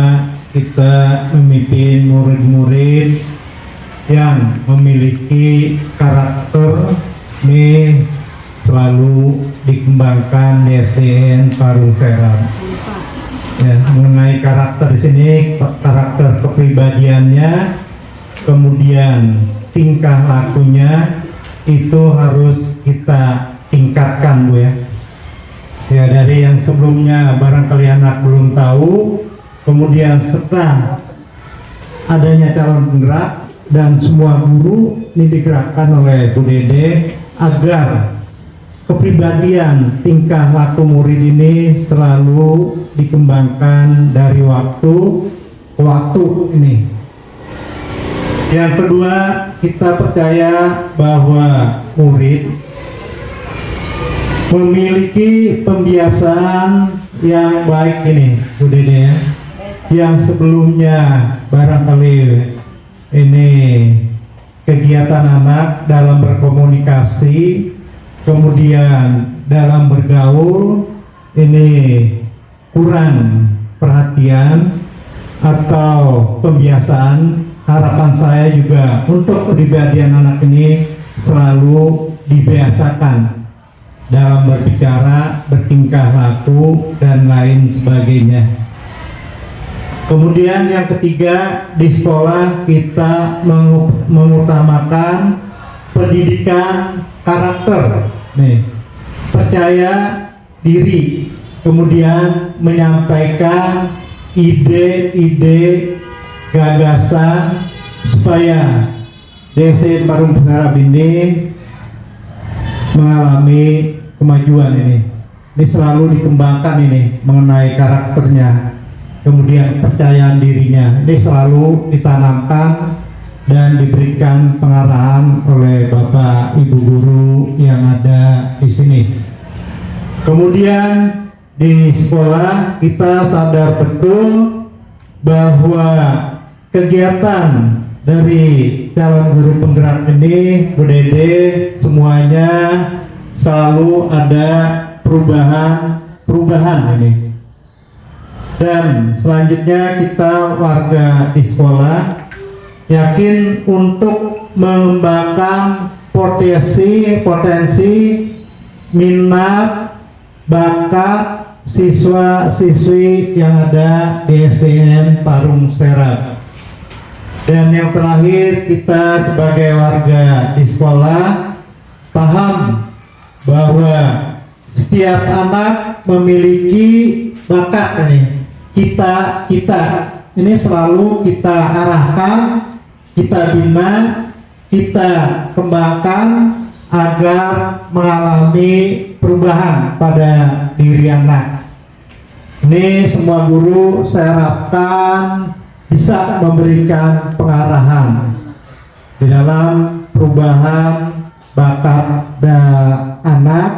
kita memimpin murid-murid yang memiliki karakter ini selalu dikembangkan di SDN Parung Serang. Ya, mengenai karakter di sini, karakter kepribadiannya, kemudian tingkah lakunya itu harus kita tingkatkan, Bu ya. Ya, dari yang sebelumnya barangkali anak belum tahu, kemudian setelah adanya calon penggerak dan semua guru ini digerakkan oleh Bu Dede agar kepribadian tingkah laku murid ini selalu dikembangkan dari waktu ke waktu ini. Yang kedua, kita percaya bahwa murid memiliki pembiasaan yang baik ini, Bu Dede ya. Yang sebelumnya barangkali ini kegiatan anak dalam berkomunikasi, kemudian dalam bergaul ini kurang perhatian atau pembiasaan. Harapan saya juga untuk kepribadian anak ini selalu dibiasakan dalam berbicara, bertingkah laku, dan lain sebagainya. Kemudian yang ketiga, di sekolah kita mengutamakan pendidikan karakter, nih, percaya diri, kemudian menyampaikan ide-ide, gagasan supaya DSD Parung Serang ini mengalami kemajuan ini. Ini selalu dikembangkan ini mengenai karakternya, kemudian kepercayaan dirinya. Ini selalu ditanamkan dan diberikan pengarahan oleh Bapak Ibu guru yang ada di sini. Kemudian di sekolah kita sadar betul bahwa kegiatan dari calon guru penggerak ini, Bu Dede, semuanya selalu ada perubahan ini. Dan selanjutnya kita warga di sekolah yakin untuk mengembangkan potensi minat bakat siswa-siswi yang ada di SDN Parung Serap. Dan yang terakhir, kita sebagai warga di sekolah paham bahwa setiap anak memiliki bakat ini, cita-cita ini selalu kita arahkan, kita bina, kita kembangkan agar mengalami perubahan pada diri anak. Ini semua guru saya harapkan bisa memberikan pengarahan di dalam perubahan bakat anak,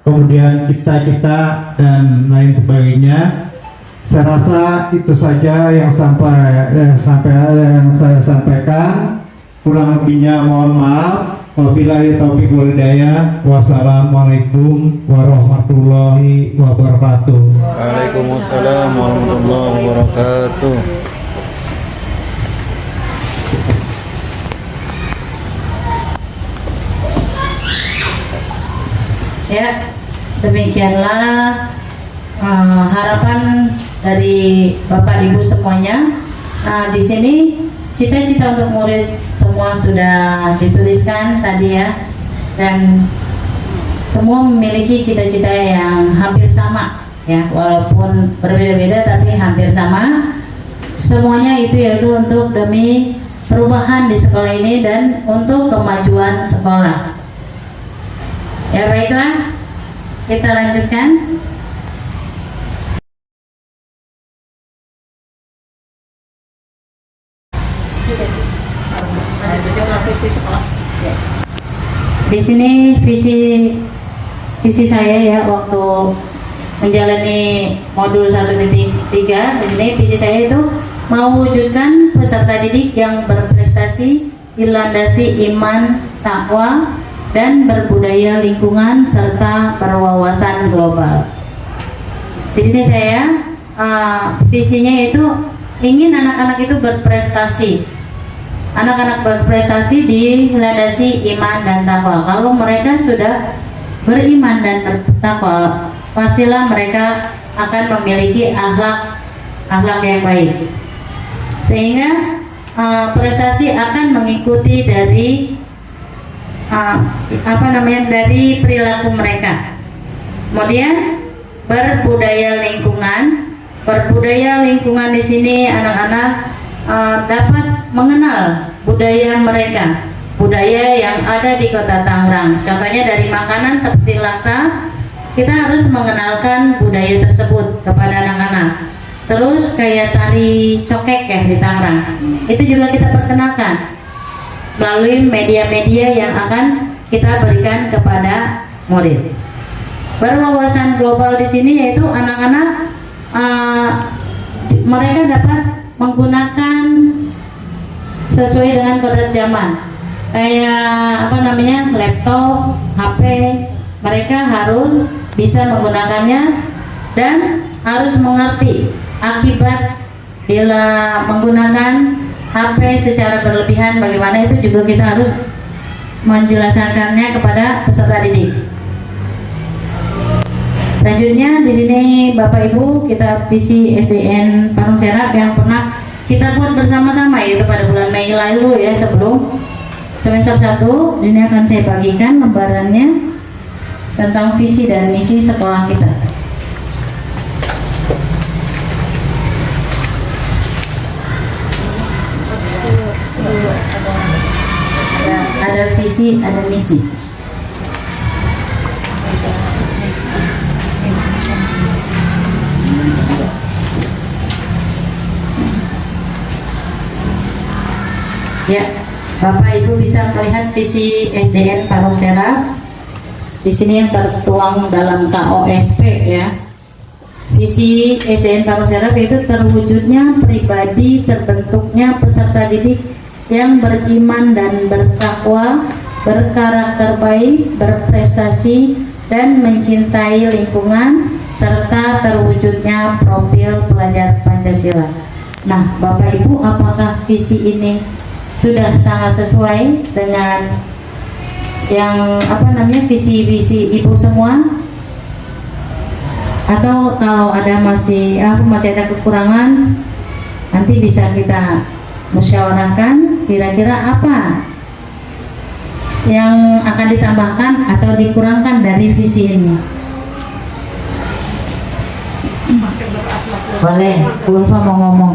kemudian cita-cita dan lain sebagainya. Saya rasa itu saja yang yang saya sampaikan. Kurang lebihnya mohon maaf. Wabillahi taufiq wal hidayah. Wassalamualaikum warahmatullahi wabarakatuh. Waalaikumsalam warahmatullahi wabarakatuh. Ya, demikianlah harapan dari Bapak Ibu semuanya. Di sini cita-cita untuk murid semua sudah dituliskan tadi ya, dan semua memiliki cita-cita yang hampir sama ya, walaupun berbeda-beda tapi hampir sama. Semuanya itu yaitu untuk demi perubahan di sekolah ini dan untuk kemajuan sekolah. Ya baiklah, kita lanjutkan. Di sini visi saya ya waktu menjalani modul 1.3, di sini visi saya itu mewujudkan peserta didik yang berprestasi, dilandasi iman, takwa, dan berbudaya lingkungan serta berwawasan global. Di sini saya visinya itu ingin anak-anak itu berprestasi. Anak-anak berprestasi dilandasi iman dan takwa. Kalau mereka sudah beriman dan bertakwa, pastilah mereka akan memiliki akhlak yang baik. Sehingga prestasi akan mengikuti dari dari perilaku mereka. Kemudian berbudaya lingkungan di sini anak-anak dapat mengenal budaya mereka, budaya yang ada di Kota Tangerang. Contohnya dari makanan seperti laksa, kita harus mengenalkan budaya tersebut kepada anak-anak. Terus kayak tari cokek ya di Tangerang, itu juga kita perkenalkan melalui media-media yang akan kita berikan kepada murid. Berwawasan global di sini yaitu anak-anak mereka dapat menggunakan sesuai dengan kodrat zaman, kayak laptop, HP. Mereka harus bisa menggunakannya dan harus mengerti akibat bila menggunakan HP secara berlebihan bagaimana, itu juga kita harus menjelaskannya kepada peserta didik. Selanjutnya di sini Bapak Ibu, kita visi SDN Parung Serap yang pernah kita buat bersama-sama yaitu pada bulan Mei lalu ya, sebelum semester 1. Ini akan saya bagikan lembarannya tentang visi dan misi sekolah kita. Ada visi, ada misi. Ya, Bapak Ibu bisa melihat visi SDN Parung Serap. Di sini yang tertuang dalam KOSP ya. Visi SDN Pamong Serap yaitu terwujudnya pribadi terbentuknya peserta didik yang beriman dan bertakwa, berkarakter baik, berprestasi, dan mencintai lingkungan, serta terwujudnya profil pelajar Pancasila. Nah, Bapak Ibu, apakah visi ini sudah sangat sesuai dengan yang visi-visi Ibu semua? Atau kalau ada masih ada kekurangan, nanti bisa kita musyawarahkan kira-kira apa yang akan ditambahkan atau dikurangkan dari visi ini. Boleh, Bu Ulfa mau ngomong.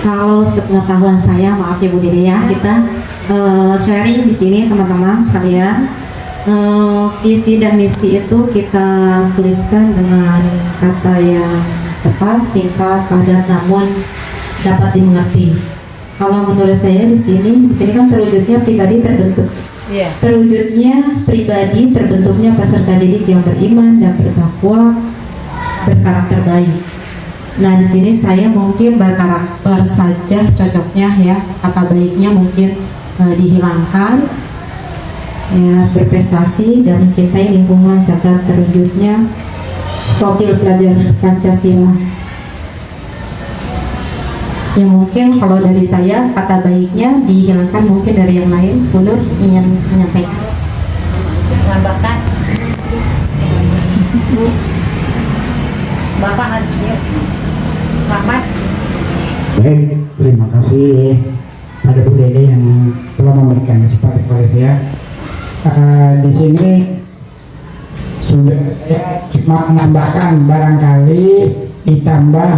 Kalau sepengetahuan saya, maaf ya Bu Dede ya, kita sharing di sini teman-teman sekalian. Visi dan misi itu kita tuliskan dengan kata yang tepat, singkat, padat, namun dapat dimengerti. Kalau menurut saya di sini kan terwujudnya pribadi terbentuk. Terwujudnya pribadi terbentuknya peserta didik yang beriman dan bertakwa, berkarakter baik. Nah, di sini saya mungkin berkarakter saja cocoknya ya, kata baiknya mungkin dihilangkan, ya, berprestasi dan mencintai lingkungan serta terwujudnya profil pelajar Pancasila. Ya mungkin kalau dari saya kata baiknya dihilangkan, mungkin dari yang lain Bu Nur ingin menyampaikan. Tambahkan. Bapak nanti. Rahmat. Baik, terima kasih pada Bu Dede yang telah memberikan kesempatan kepada saya. Di sini sudah saya cuma menambahkan barangkali ditambah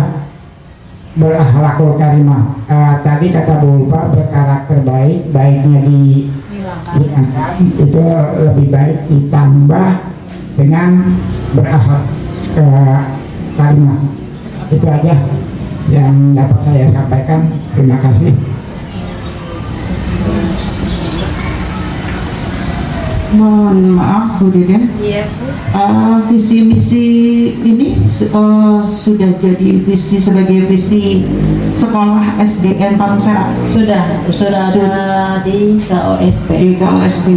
berakhlakul karimah. Tadi kata Bu Ulfa berkarakter baik, baiknya diangkat, itu lebih baik ditambah dengan berakhlak karimah. Itu aja yang dapat saya sampaikan. Terima kasih. Mohon maaf Bu Dede. Iya, Visi misi ini sudah jadi visi sebagai visi sekolah SDN Pamong Serap. sudah ada di KOSP. Di KOSP.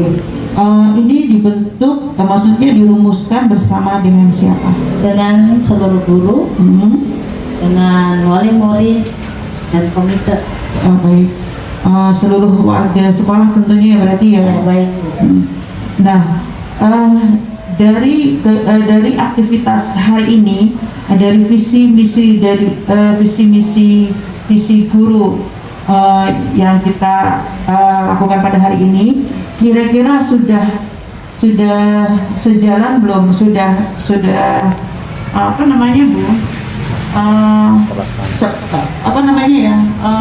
Ini dibentuk, maksudnya dirumuskan bersama dengan siapa? Dengan seluruh guru, dengan wali murid dan komite. Baik. Seluruh warga sekolah tentunya ya berarti ya. Ya, baik. Nah, dari aktivitas hari ini, dari visi misi guru yang kita lakukan pada hari ini, kira-kira sudah sejalan belum? Sudah apa namanya Bu?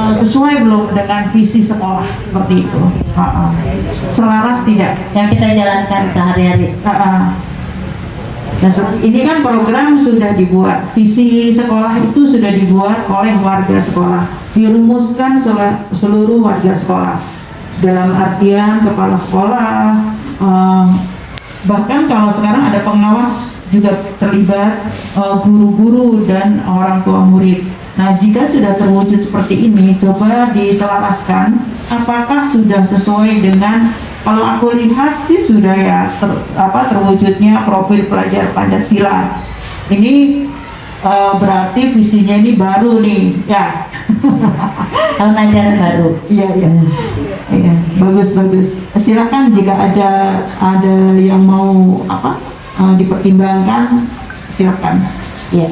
Sesuai belum dengan visi sekolah seperti itu? Selaras tidak? Yang kita jalankan sehari-hari. Nah, ini kan program sudah dibuat, visi sekolah itu sudah dibuat oleh warga sekolah, dirumuskan oleh seluruh warga sekolah, dalam artian kepala sekolah, bahkan kalau sekarang ada pengawas juga terlibat, guru-guru dan orang tua murid. Nah, jika sudah terwujud seperti ini, coba diselaraskan apakah sudah sesuai dengan, kalau aku lihat sih sudah ya terwujudnya profil pelajar Pancasila. Ini berarti visinya ini baru nih ya. Tahun ajaran baru. Iya, bagus. Silakan jika ada yang mau dipertimbangkan, silakan. Ya.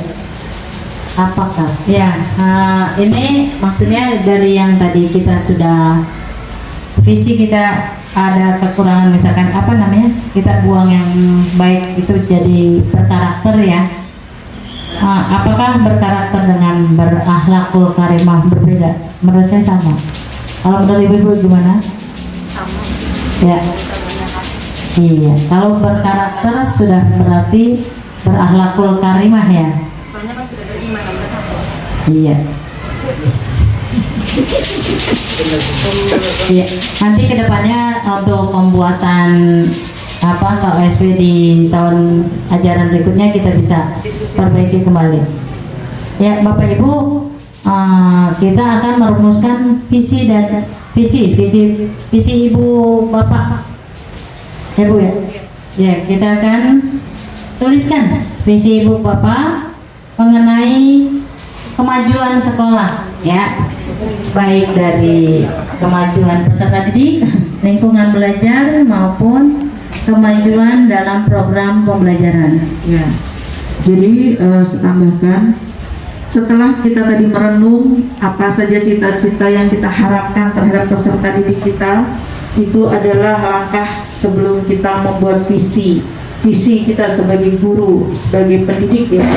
Apakah? Ya, ini maksudnya dari yang tadi kita sudah visi kita ada kekurangan, misalkan kita buang yang baik itu jadi berkarakter ya. Apakah berkarakter dengan berakhlakul karimah berbeda? Menurut saya sama. Kalau menurut Ibu gimana? Sama. Ya. Iya. Kalau berkarakter sudah berarti berakhlakul karimah ya. Soalnya kan sudah beriman dan bertakwa. Iya. Ya, nanti kedepannya untuk pembuatan KOSP di tahun ajaran berikutnya kita bisa perbaiki kembali. Ya, Bapak Ibu, kita akan merumuskan visi Ibu Bapak. Ya Bu ya. Ya, kita akan tuliskan visi Ibu Bapak mengenai kemajuan sekolah, ya, baik dari kemajuan peserta didik, lingkungan belajar maupun kemajuan dalam program pembelajaran. Ya, jadi saya tambahkan, setelah kita tadi merenung apa saja cita-cita yang kita harapkan terhadap peserta didik kita, itu adalah langkah sebelum kita membuat visi kita sebagai guru, sebagai pendidik ya.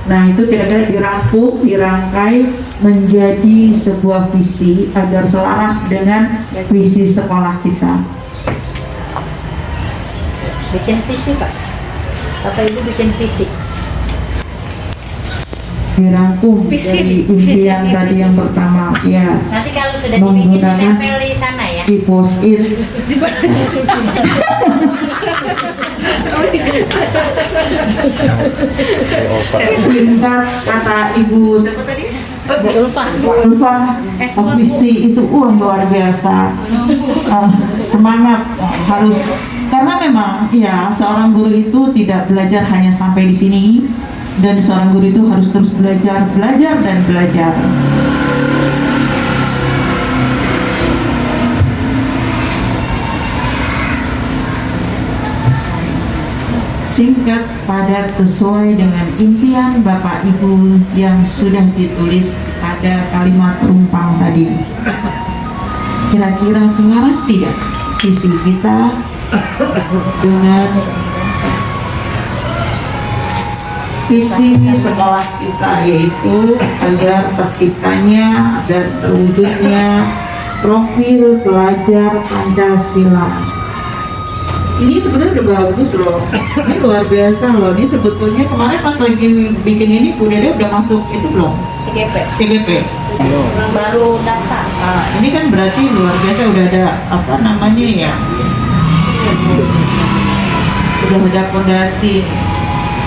Nah, itu kira-kira dirangkai menjadi sebuah visi agar selaras dengan visi sekolah kita. Bikin visi, Pak. Bapak Ibu bikin visi. Dirangkum dari impian tadi yang pertama, ya. Nanti kalau sudah dibikin Menggunakan ditempel di sana ya. di post-it. Singkat kata Ibu siapa tadi? Ulfa, visi itu luar biasa. Semangat harus, karena memang ya seorang guru itu tidak belajar hanya sampai di sini, dan seorang guru itu harus terus belajar dan belajar. Singkat, padat, sesuai dengan impian Bapak Ibu yang sudah ditulis pada kalimat perumpang tadi. Kira-kira selaras tidak visi kita dengan visi sekolah kita, yaitu agar terciptanya dan terwujudnya profil pelajar Pancasila. Ini sebenarnya udah bagus loh, ini luar biasa loh. Ini sebetulnya kemarin pas lagi bikin ini Bu Dede udah masuk itu belum? CGP. Baru daftar. Ini kan berarti luar biasa, udah ada apa namanya ya? Udah ada fondasi.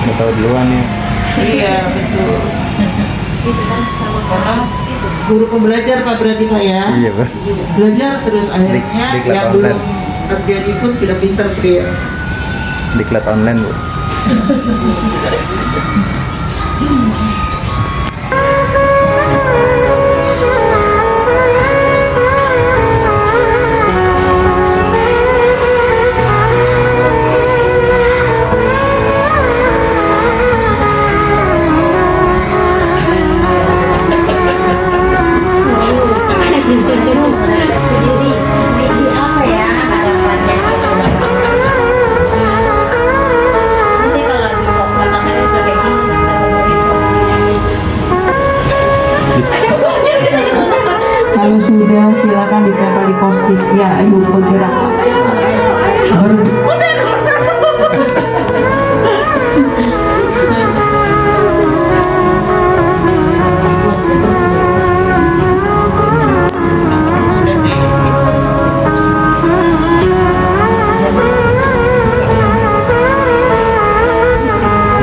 Udah tahu duluan ya. Iya betul. Guru pembelajar Pak berarti Pak ya? Iya Pak. Belajar terus akhirnya Diklat yang belum online. terjadi pun sudah pintar dia. Diklat online Bu. Sendiri visi apa ya harapannya? Visi kalau lagi kontak kayak gini kita ngomongin. Kalau sudah silakan ditempel di post-it. Ya, ayo bergerak.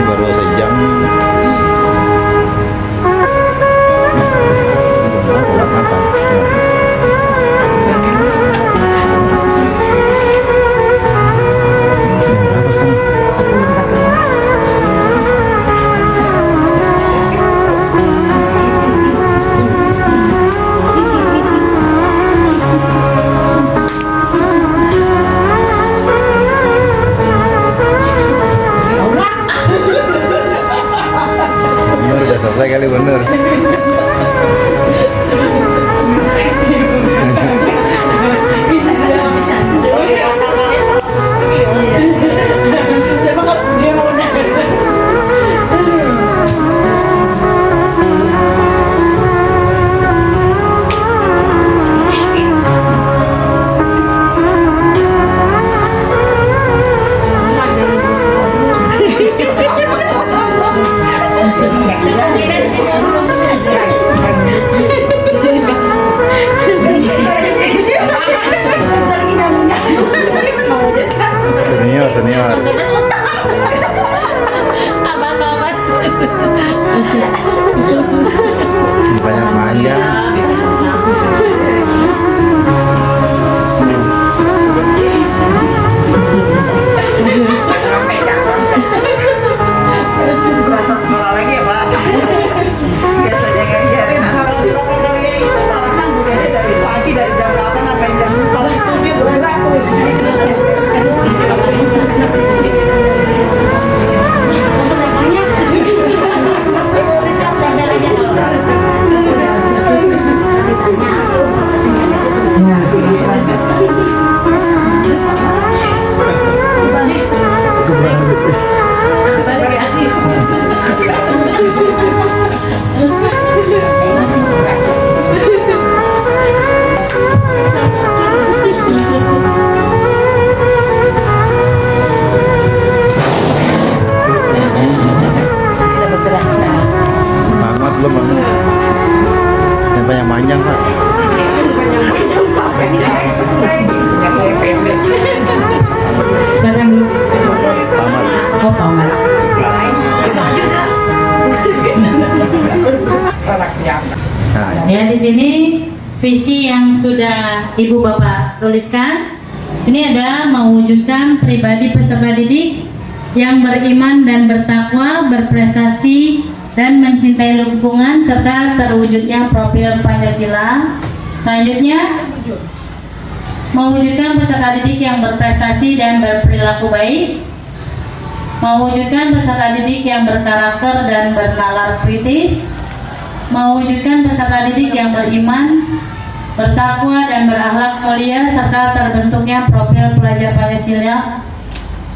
Baru sejam. Belum makan. Bener, udah selesai kali bener. senior. Banyak manja. Berasa sekolah lagi ya Pak. Biasanya ngajarin. Kalau di lokal Korea itu malahan budaya dari pagi dari jam 8 sampai jam 4 itu dia 200. Ya, silakan. Tamat belum Bang? Yang banyak manjang Pak. Silakan dulu. Tamat. Oh, tamat. Nah, Ya, di sini visi yang sudah Ibu Bapak tuliskan. Ini ada mewujudkan pribadi peserta didik yang beriman dan bertakwa, berprestasi dan mencintai lingkungan serta terwujudnya profil Pancasila. Selanjutnya, mewujudkan peserta didik yang berprestasi dan berperilaku baik, mewujudkan peserta didik yang berkarakter dan bernalar kritis, mewujudkan peserta didik yang beriman, bertakwa dan berakhlak mulia serta terbentuknya profil pelajar Pancasila,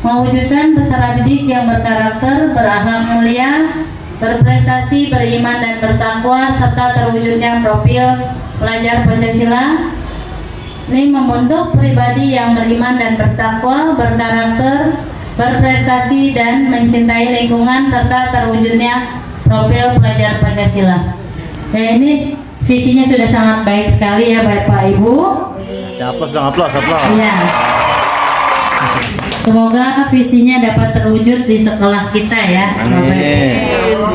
mewujudkan peserta didik yang berkarakter, berakhlak mulia, berprestasi, beriman dan bertakwa serta terwujudnya profil pelajar Pancasila. Ini membentuk pribadi yang beriman dan bertakwa, berkarakter, berprestasi dan mencintai lingkungan serta terwujudnya profil pelajar Pancasila. Ya, ini visinya sudah sangat baik sekali ya Bapak Ibu. aplaus dong, aplaus. Ya. Semoga visinya dapat terwujud di sekolah kita ya. Bapak Ibu.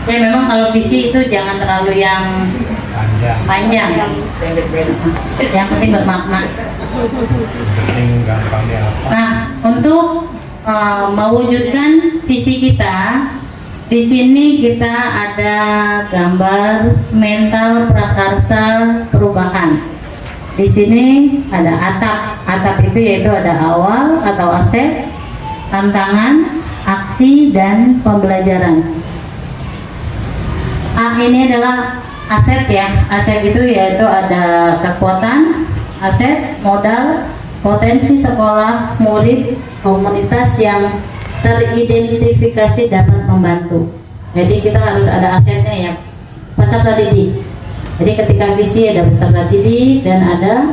Ya memang kalau visi itu jangan terlalu yang panjang. Yang penting bermakna. Nah, untuk mewujudkan visi kita, di sini kita ada gambar mental prakarsa perubahan. Di sini ada atap. Atap itu yaitu ada awal atau aset, tantangan, aksi dan pembelajaran. A ini adalah aset ya. Aset itu yaitu ada kekuatan, aset, modal, potensi sekolah, murid, komunitas yang teridentifikasi dapat membantu. Jadi kita harus ada asetnya ya, peserta didik. Jadi ketika visi ada peserta didik dan ada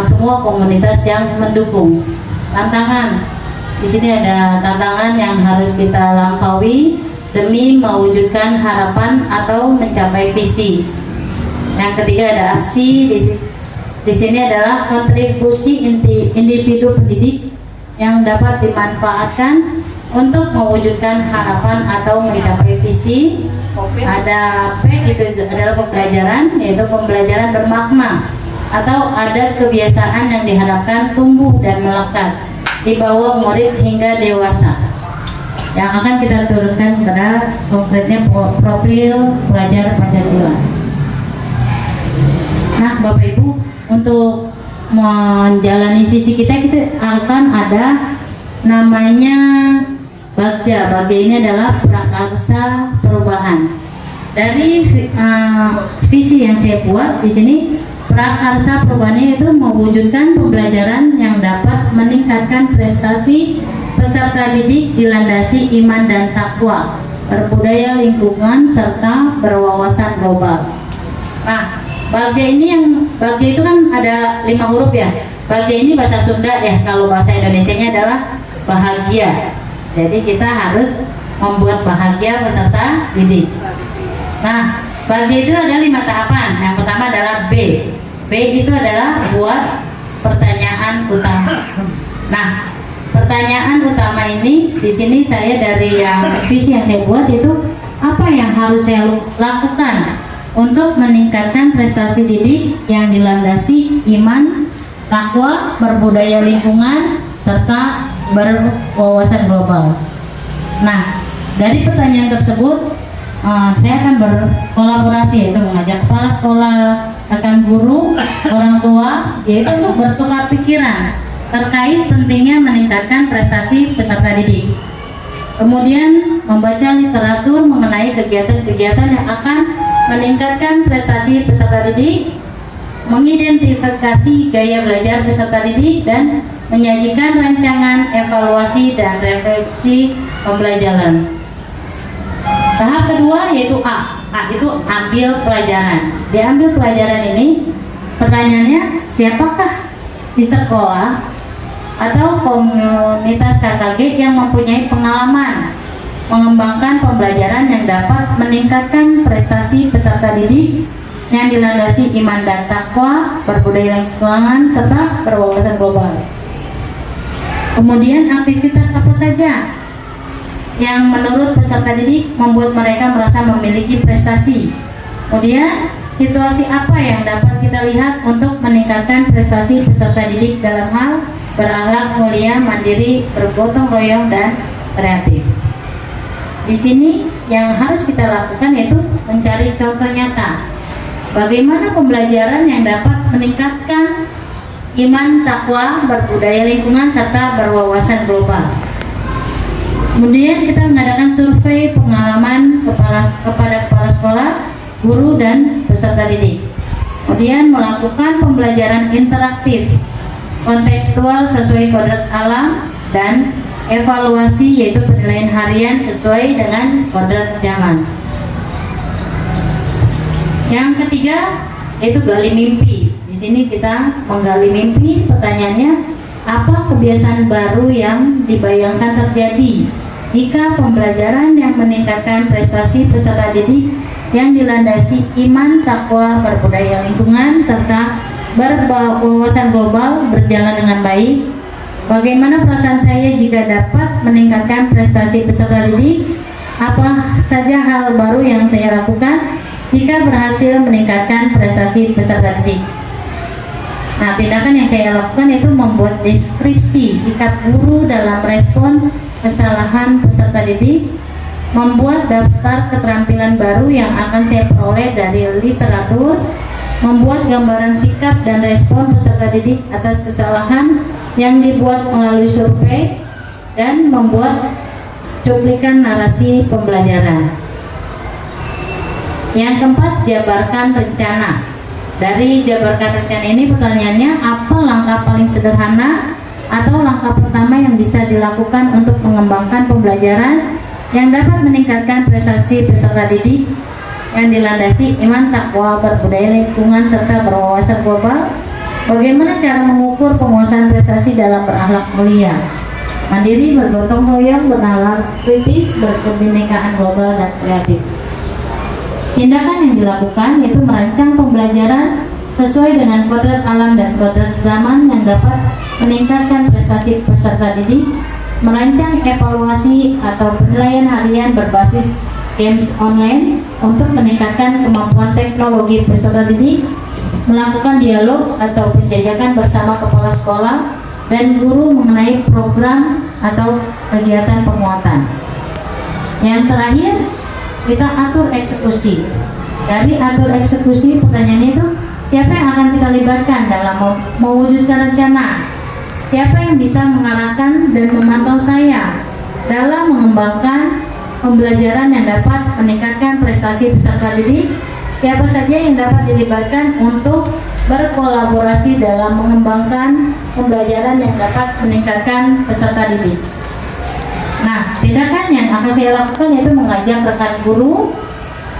semua komunitas yang mendukung. Tantangan, di sini ada tantangan yang harus kita lampaui demi mewujudkan harapan atau mencapai visi. Yang ketiga ada aksi. Di sini adalah kontribusi individu pendidik yang dapat dimanfaatkan untuk mewujudkan harapan atau mencapai visi. Ada P, itu adalah pembelajaran, yaitu pembelajaran bermakna atau ada kebiasaan yang diharapkan tumbuh dan melekat di bawah murid hingga dewasa, yang akan kita turunkan pada konkretnya profil pelajar Pancasila. Nah, Bapak Ibu, untuk menjalani visi kita akan ada namanya Bagja. Bagja ini adalah prakarsa perubahan. Dari visi yang saya buat di sini, prakarsa perubahan itu mewujudkan pembelajaran yang dapat meningkatkan prestasi peserta didik dilandasi iman dan takwa, berbudaya lingkungan serta berwawasan global. Nah, Bagja itu kan ada 5 huruf ya. Bagja ini bahasa Sunda ya, kalau bahasa Indonesianya adalah bahagia. Jadi kita harus membuat bahagia peserta didik. Nah, Bagja itu ada 5 tahapan. Yang pertama adalah B. B B itu adalah buat pertanyaan utama. Nah, pertanyaan utama ini di sini saya dari yang visi yang saya buat itu apa yang harus saya lakukan untuk meningkatkan prestasi didik yang dilandasi iman, takwa, berbudaya lingkungan, serta berwawasan global. Nah, dari pertanyaan tersebut saya akan berkolaborasi, yaitu mengajak kepala sekolah, rekan guru, orang tua, yaitu untuk bertukar pikiran terkait pentingnya meningkatkan prestasi peserta didik. Kemudian membaca literatur mengenai kegiatan-kegiatan yang akan meningkatkan prestasi peserta didik, mengidentifikasi gaya belajar peserta didik, dan menyajikan rancangan evaluasi dan refleksi pembelajaran. Tahap kedua yaitu A. A itu ambil pelajaran. Diambil pelajaran ini, pertanyaannya, siapakah di sekolah atau komunitas KKG yang mempunyai pengalaman mengembangkan pembelajaran yang dapat meningkatkan prestasi peserta didik yang dilandasi iman dan takwa, berbudaya lingkungan, serta berwawasan global. Kemudian aktivitas apa saja yang menurut peserta didik membuat mereka merasa memiliki prestasi. Kemudian situasi apa yang dapat kita lihat untuk meningkatkan prestasi peserta didik dalam hal berakhlak mulia, mandiri, bergotong royong, dan kreatif. Di sini yang harus kita lakukan yaitu mencari contoh nyata bagaimana pembelajaran yang dapat meningkatkan iman, takwa, berbudaya lingkungan, serta berwawasan global. Kemudian kita mengadakan survei pengalaman kepada kepala sekolah, guru, dan peserta didik. Kemudian melakukan pembelajaran interaktif, kontekstual sesuai kodrat alam, dan evaluasi yaitu penilaian harian sesuai dengan kodrat zaman. Yang ketiga yaitu gali mimpi. Di sini kita menggali mimpi. Pertanyaannya, apa kebiasaan baru yang dibayangkan terjadi jika pembelajaran yang meningkatkan prestasi peserta didik yang dilandasi iman, takwa, berbudaya lingkungan, serta berwawasan global berjalan dengan baik? Bagaimana perasaan saya jika dapat meningkatkan prestasi peserta didik? Apa saja hal baru yang saya lakukan jika berhasil meningkatkan prestasi peserta didik? Nah, tindakan yang saya lakukan itu membuat deskripsi sikap guru dalam respon kesalahan peserta didik, membuat daftar keterampilan baru yang akan saya peroleh dari literatur, membuat gambaran sikap dan respon peserta didik atas kesalahan yang dibuat melalui survei, dan membuat cuplikan narasi pembelajaran. Yang keempat, jabarkan rencana. Dari jabarkan rencana ini pertanyaannya, apa langkah paling sederhana atau langkah pertama yang bisa dilakukan untuk mengembangkan pembelajaran yang dapat meningkatkan prestasi peserta didik yang dilandasi iman, takwa, berbudaya lingkungan, serta berwawasan global? Bagaimana cara mengukur penguasaan prestasi dalam berakhlak mulia, mandiri, bergotong royong, bernalar kritis, berkebinekaan global, dan kreatif? Tindakan yang dilakukan yaitu merancang pembelajaran sesuai dengan kodrat alam dan kodrat zaman yang dapat meningkatkan prestasi peserta didik, merancang evaluasi atau penilaian harian berbasis games online untuk meningkatkan kemampuan teknologi peserta didik, melakukan dialog atau penjajakan bersama kepala sekolah dan guru mengenai program atau kegiatan penguatan. Yang terakhir, kita atur eksekusi. Dari atur eksekusi, pertanyaannya itu, siapa yang akan kita libatkan dalam mewujudkan rencana? Siapa yang bisa mengarahkan dan memantau saya dalam mengembangkan pembelajaran yang dapat meningkatkan prestasi peserta didik? Siapa saja yang dapat dilibatkan untuk berkolaborasi dalam mengembangkan pembelajaran yang dapat meningkatkan peserta didik? Nah, tindakan yang akan saya lakukan yaitu mengajak rekan guru,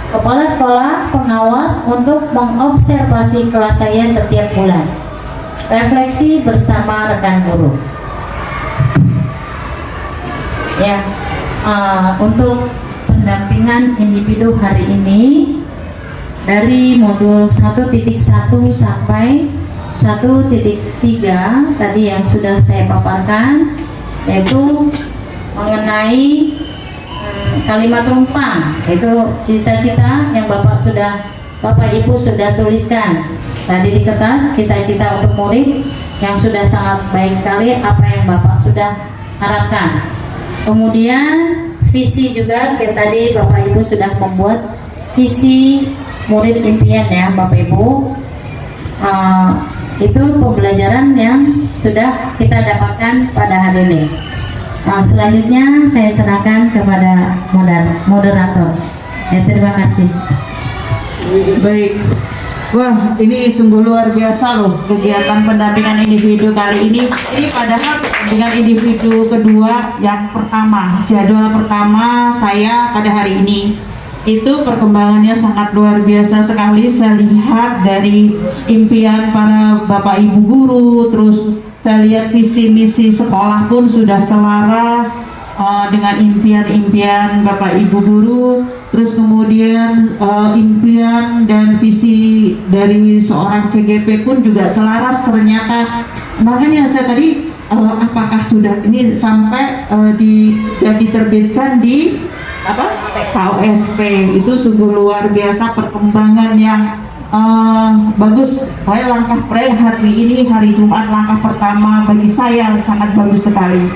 kepala sekolah, pengawas untuk mengobservasi kelas saya setiap bulan. Refleksi bersama rekan guru. Ya, untuk pendampingan individu hari ini dari modul 1.1 sampai 1.3 tadi yang sudah saya paparkan, yaitu mengenai kalimat rumpang, itu cita-cita yang Bapak Ibu sudah tuliskan tadi di kertas, cita-cita untuk murid yang sudah sangat baik sekali, apa yang Bapak sudah harapkan. Kemudian visi juga, tadi Bapak Ibu sudah membuat visi murid impian ya Bapak Ibu. Itu pembelajaran yang sudah kita dapatkan pada hari ini. Selanjutnya saya serahkan kepada moderator. Ya, terima kasih. Baik. Wah, ini sungguh luar biasa loh kegiatan pendampingan individu kali ini. Ini padahal dengan individu kedua yang pertama, jadwal pertama saya pada hari ini. Itu perkembangannya sangat luar biasa sekali. Saya lihat dari impian para Bapak Ibu guru, terus saya lihat visi misi sekolah pun sudah selaras dengan impian-impian Bapak Ibu guru. Terus kemudian impian dan visi dari seorang CGP pun juga selaras ternyata. Makanya saya tadi apakah sudah ini sampai sudah diterbitkan di KOSP, itu sungguh luar biasa perkembangan yang bagus. Langkah hari ini hari Jumat, langkah pertama bagi saya sangat bagus sekali.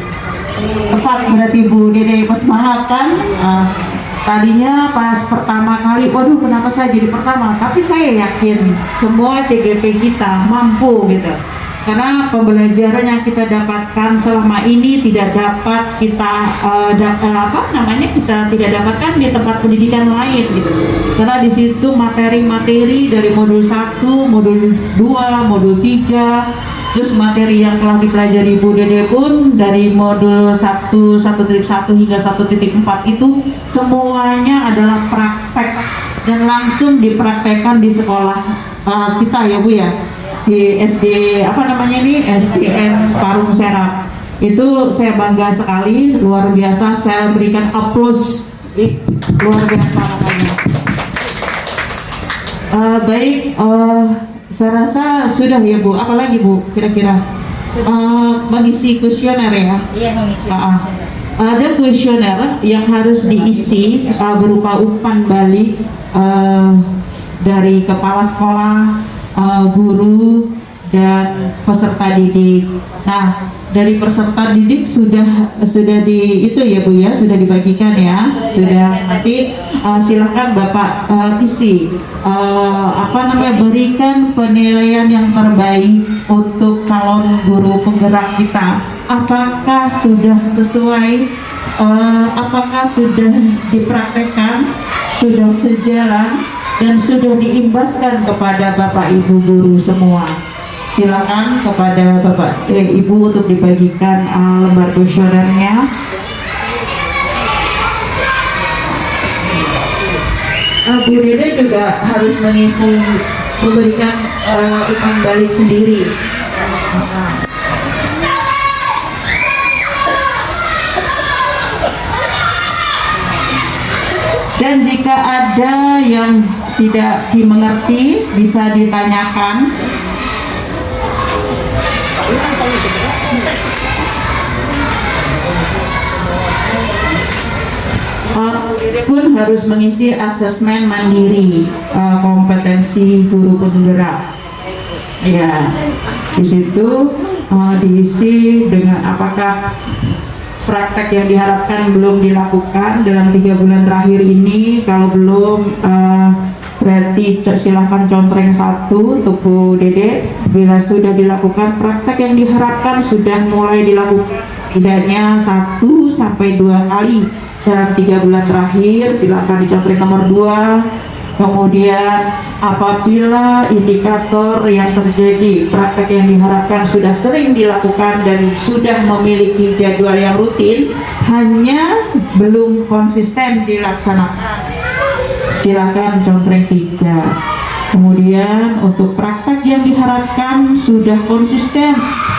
Tepat berarti Bu Dede semangat kan? Tadinya pas pertama kali, waduh kenapa saya jadi pertama? Tapi saya yakin semua CGP kita mampu gitu. Karena pembelajaran yang kita dapatkan selama ini tidak dapat kita kita tidak dapatkan di tempat pendidikan lain gitu. Karena di situ materi-materi dari modul 1, modul 2, modul 3, terus materi yang telah dipelajari Bu Dede pun dari modul 1, 1.1 hingga 1.4 itu semuanya adalah praktek dan langsung dipraktekkan di sekolah kita ya Bu ya, di SD SDN Parung Serap. Itu saya bangga sekali, luar biasa. Saya berikan aplaus, luar biasa makanya. Saya rasa sudah ya Bu. Apalagi Bu kira-kira mengisi kuesioner ya? Iya, mengisi. Ada kuesioner yang harus diisi berupa umpan balik dari kepala sekolah, guru dan peserta didik. Nah, dari peserta didik sudah di itu ya Bu ya, sudah dibagikan ya, sudah. Nanti silakan Bapak isi berikan penilaian yang terbaik untuk calon guru penggerak kita. Apakah sudah sesuai? Apakah sudah dipraktekkan? Sudah sejalan? Dan sudah diimbaskan kepada Bapak Ibu guru semua. Silakan kepada Bapak Ibu untuk dibagikan lembar kuesionernya. Bu Dede juga harus memberikan umpan balik sendiri. Dan jika ada yang tidak dimengerti bisa ditanyakan. Dede pun harus mengisi asesmen mandiri kompetensi guru penggerak. Ya, di situ diisi dengan apakah praktek yang diharapkan belum dilakukan dalam 3 bulan terakhir ini. Kalau belum, berarti silahkan contreng 1 untuk Bu Dede. Bila sudah dilakukan, praktek yang diharapkan sudah mulai dilakukan tidaknya 1 sampai 2 kali dalam 3 bulan terakhir, silahkan dicontreng nomor 2. Kemudian apabila indikator yang terjadi praktek yang diharapkan sudah sering dilakukan dan sudah memiliki jadwal yang rutin, hanya belum konsisten dilaksanakan, silakan contreng 3. Kemudian untuk praktek yang diharapkan sudah konsisten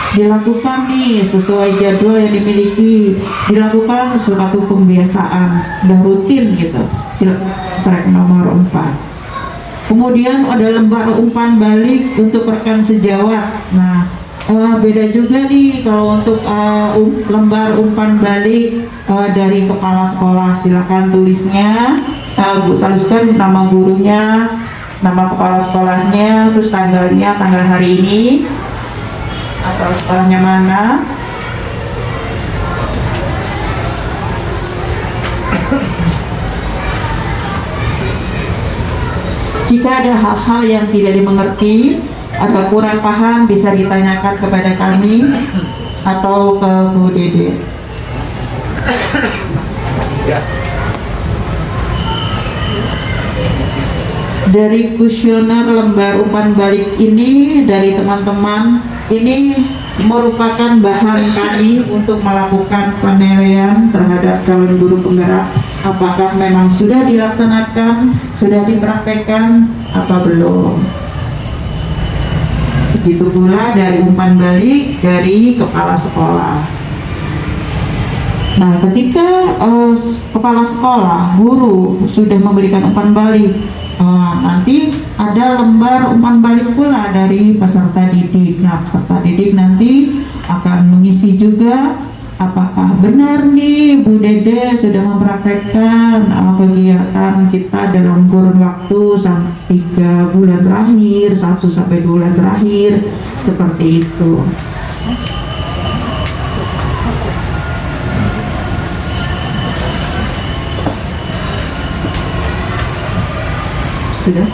dilakukan nih sesuai jadwal yang dimiliki, dilakukan suatu pembiasaan, udah rutin gitu, silakan nomor 4. Kemudian ada lembar umpan balik untuk rekan sejawat. Nah, beda juga nih kalau untuk lembar umpan balik dari kepala sekolah. Silakan tulisnya, tuliskan nama gurunya, nama kepala sekolahnya, terus tanggalnya, tanggal hari ini, asal sekolahnya mana. Jika ada hal-hal yang tidak dimengerti, ada kurang paham, bisa ditanyakan kepada kami atau ke Bu Dede. Dari kuesioner lembar umpan balik ini dari teman-teman, ini merupakan bahan kami untuk melakukan penilaian terhadap calon guru penggerak. Apakah memang sudah dilaksanakan, sudah dipraktekkan, apa belum. Begitu pula dari umpan balik dari kepala sekolah. Nah, ketika kepala sekolah, guru sudah memberikan umpan balik, nanti ada lembar umpan balik pula dari peserta didik. Nah, peserta didik nanti akan mengisi juga apakah benar nih Bu Dede sudah mempraktekkan kegiatan kita dalam kurun waktu 3 bulan terakhir, 1 sampai 2 bulan terakhir, seperti itu. Sudah?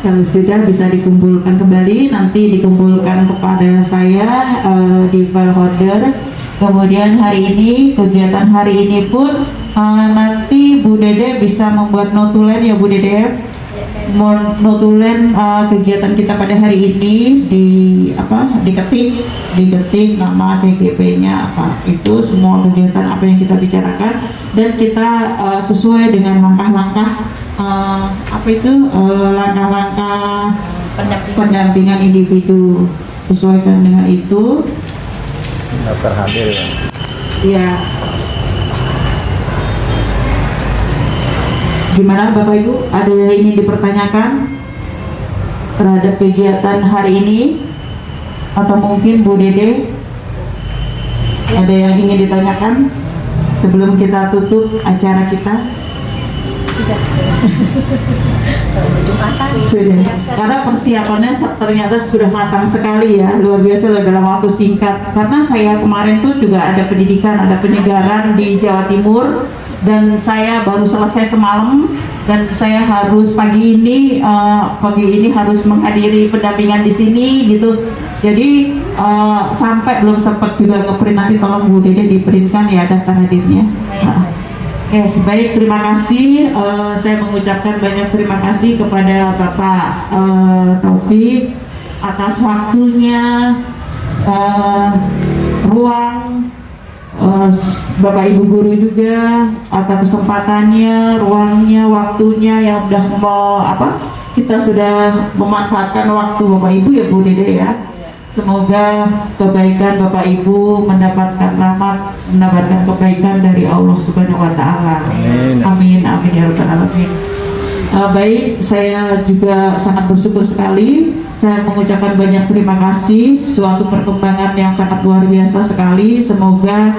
Kalau sudah bisa dikumpulkan kembali, nanti dikumpulkan kepada saya di file holder. Kemudian hari ini, kegiatan hari ini pun nanti Bu Dede bisa membuat notulen ya Bu Dede. Notulen kegiatan kita pada hari ini diketik nama CGP-nya apa, itu semua kegiatan apa yang kita bicarakan, dan kita sesuai dengan langkah-langkah langkah-langkah pendampingan individu, sesuaikan dengan itu. Daftar hadir ya. Ya. Gimana Bapak Ibu? Ada yang ingin dipertanyakan terhadap kegiatan hari ini? Atau mungkin Bu Dede ada yang ingin ditanyakan sebelum kita tutup acara kita? Sudah. Karena persiapannya ternyata sudah matang sekali ya, luar biasa loh dalam waktu singkat. Karena saya kemarin tuh juga ada pendidikan, ada penyegaran di Jawa Timur, dan saya baru selesai semalam, dan saya harus pagi ini harus menghadiri pendampingan di sini gitu. Jadi sampai belum sempat juga ngeprint, nanti tolong Bu Dede diprintkan ya daftar hadirnya. Oke, baik, terima kasih. Saya mengucapkan banyak terima kasih kepada Bapak Taufik atas waktunya, ruang, Bapak Ibu guru juga atas kesempatannya, ruangnya, waktunya yang sudah kita sudah memanfaatkan waktu Bapak Ibu ya Bu Dede ya. Semoga kebaikan Bapak Ibu mendapatkan rahmat, mendapatkan kebaikan dari Allah Subhanahu wa Ta'ala. Amin, amin ya rabbal alamin. Baik, saya juga sangat bersyukur sekali. Saya mengucapkan banyak terima kasih, suatu perkembangan yang sangat luar biasa sekali. Semoga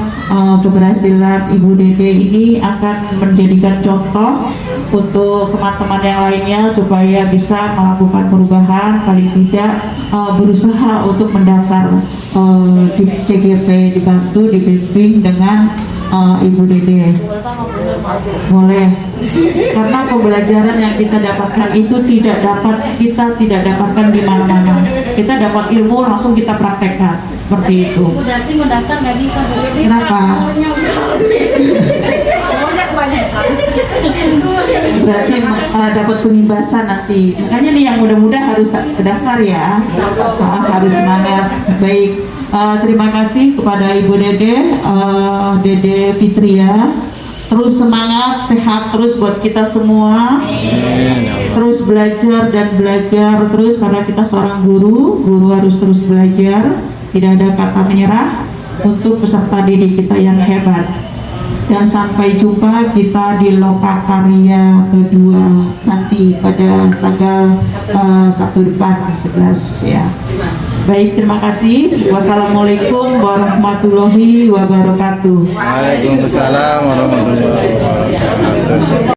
keberhasilan Ibu Dede ini akan menjadikan contoh untuk teman-teman yang lainnya supaya bisa melakukan perubahan, paling tidak berusaha untuk mendaftar di CGP, dibantu, dibimbing dengan Ibu Dede. Boleh, karena pembelajaran yang kita dapatkan itu kita tidak dapatkan di mana-mana. Kita dapat ilmu langsung kita praktekkan seperti itu. Berarti mendaftar nggak bisa. Kenapa? Berarti dapat penimbasan nanti. Makanya nih yang muda-muda harus daftar ya. Harus semangat. Baik. Terima kasih kepada Ibu Dede, Dede Fitria. Terus semangat, sehat terus buat kita semua. Terus belajar dan belajar terus, karena kita seorang guru harus terus belajar. Tidak ada kata menyerah. untuk peserta didik kita yang hebat. Dan sampai jumpa kita di Lokakarya kedua nanti pada tanggal 1 depan 11 ya. Baik, terima kasih. Wassalamualaikum warahmatullahi wabarakatuh. Waalaikumsalam warahmatullahi wabarakatuh.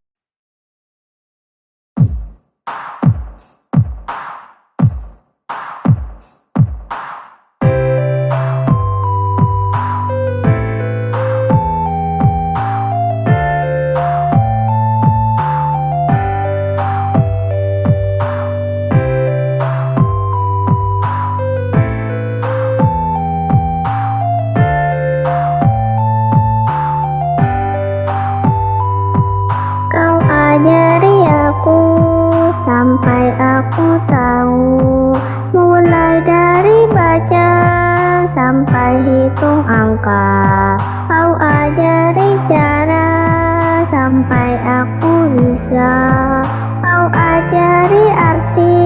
Kau ajari aku sampai aku tahu, mulai dari baca sampai hitung angka. Kau ajari cara sampai aku bisa. Kau ajari arti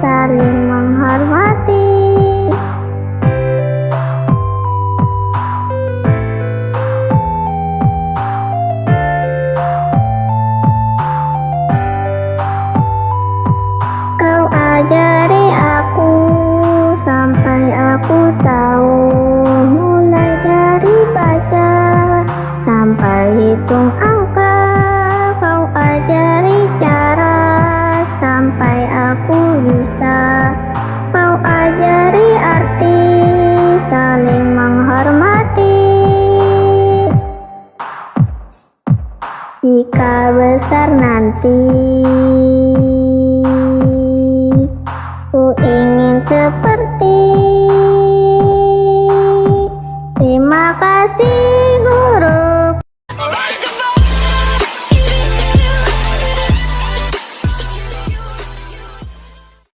saling menghormati. Kau ajari aku sampai aku tahu, mulai dari baca sampai hitung angka. Kau ajari cara sampai aku bisa. Kau ajari arti saling menghormati. Jika besar nanti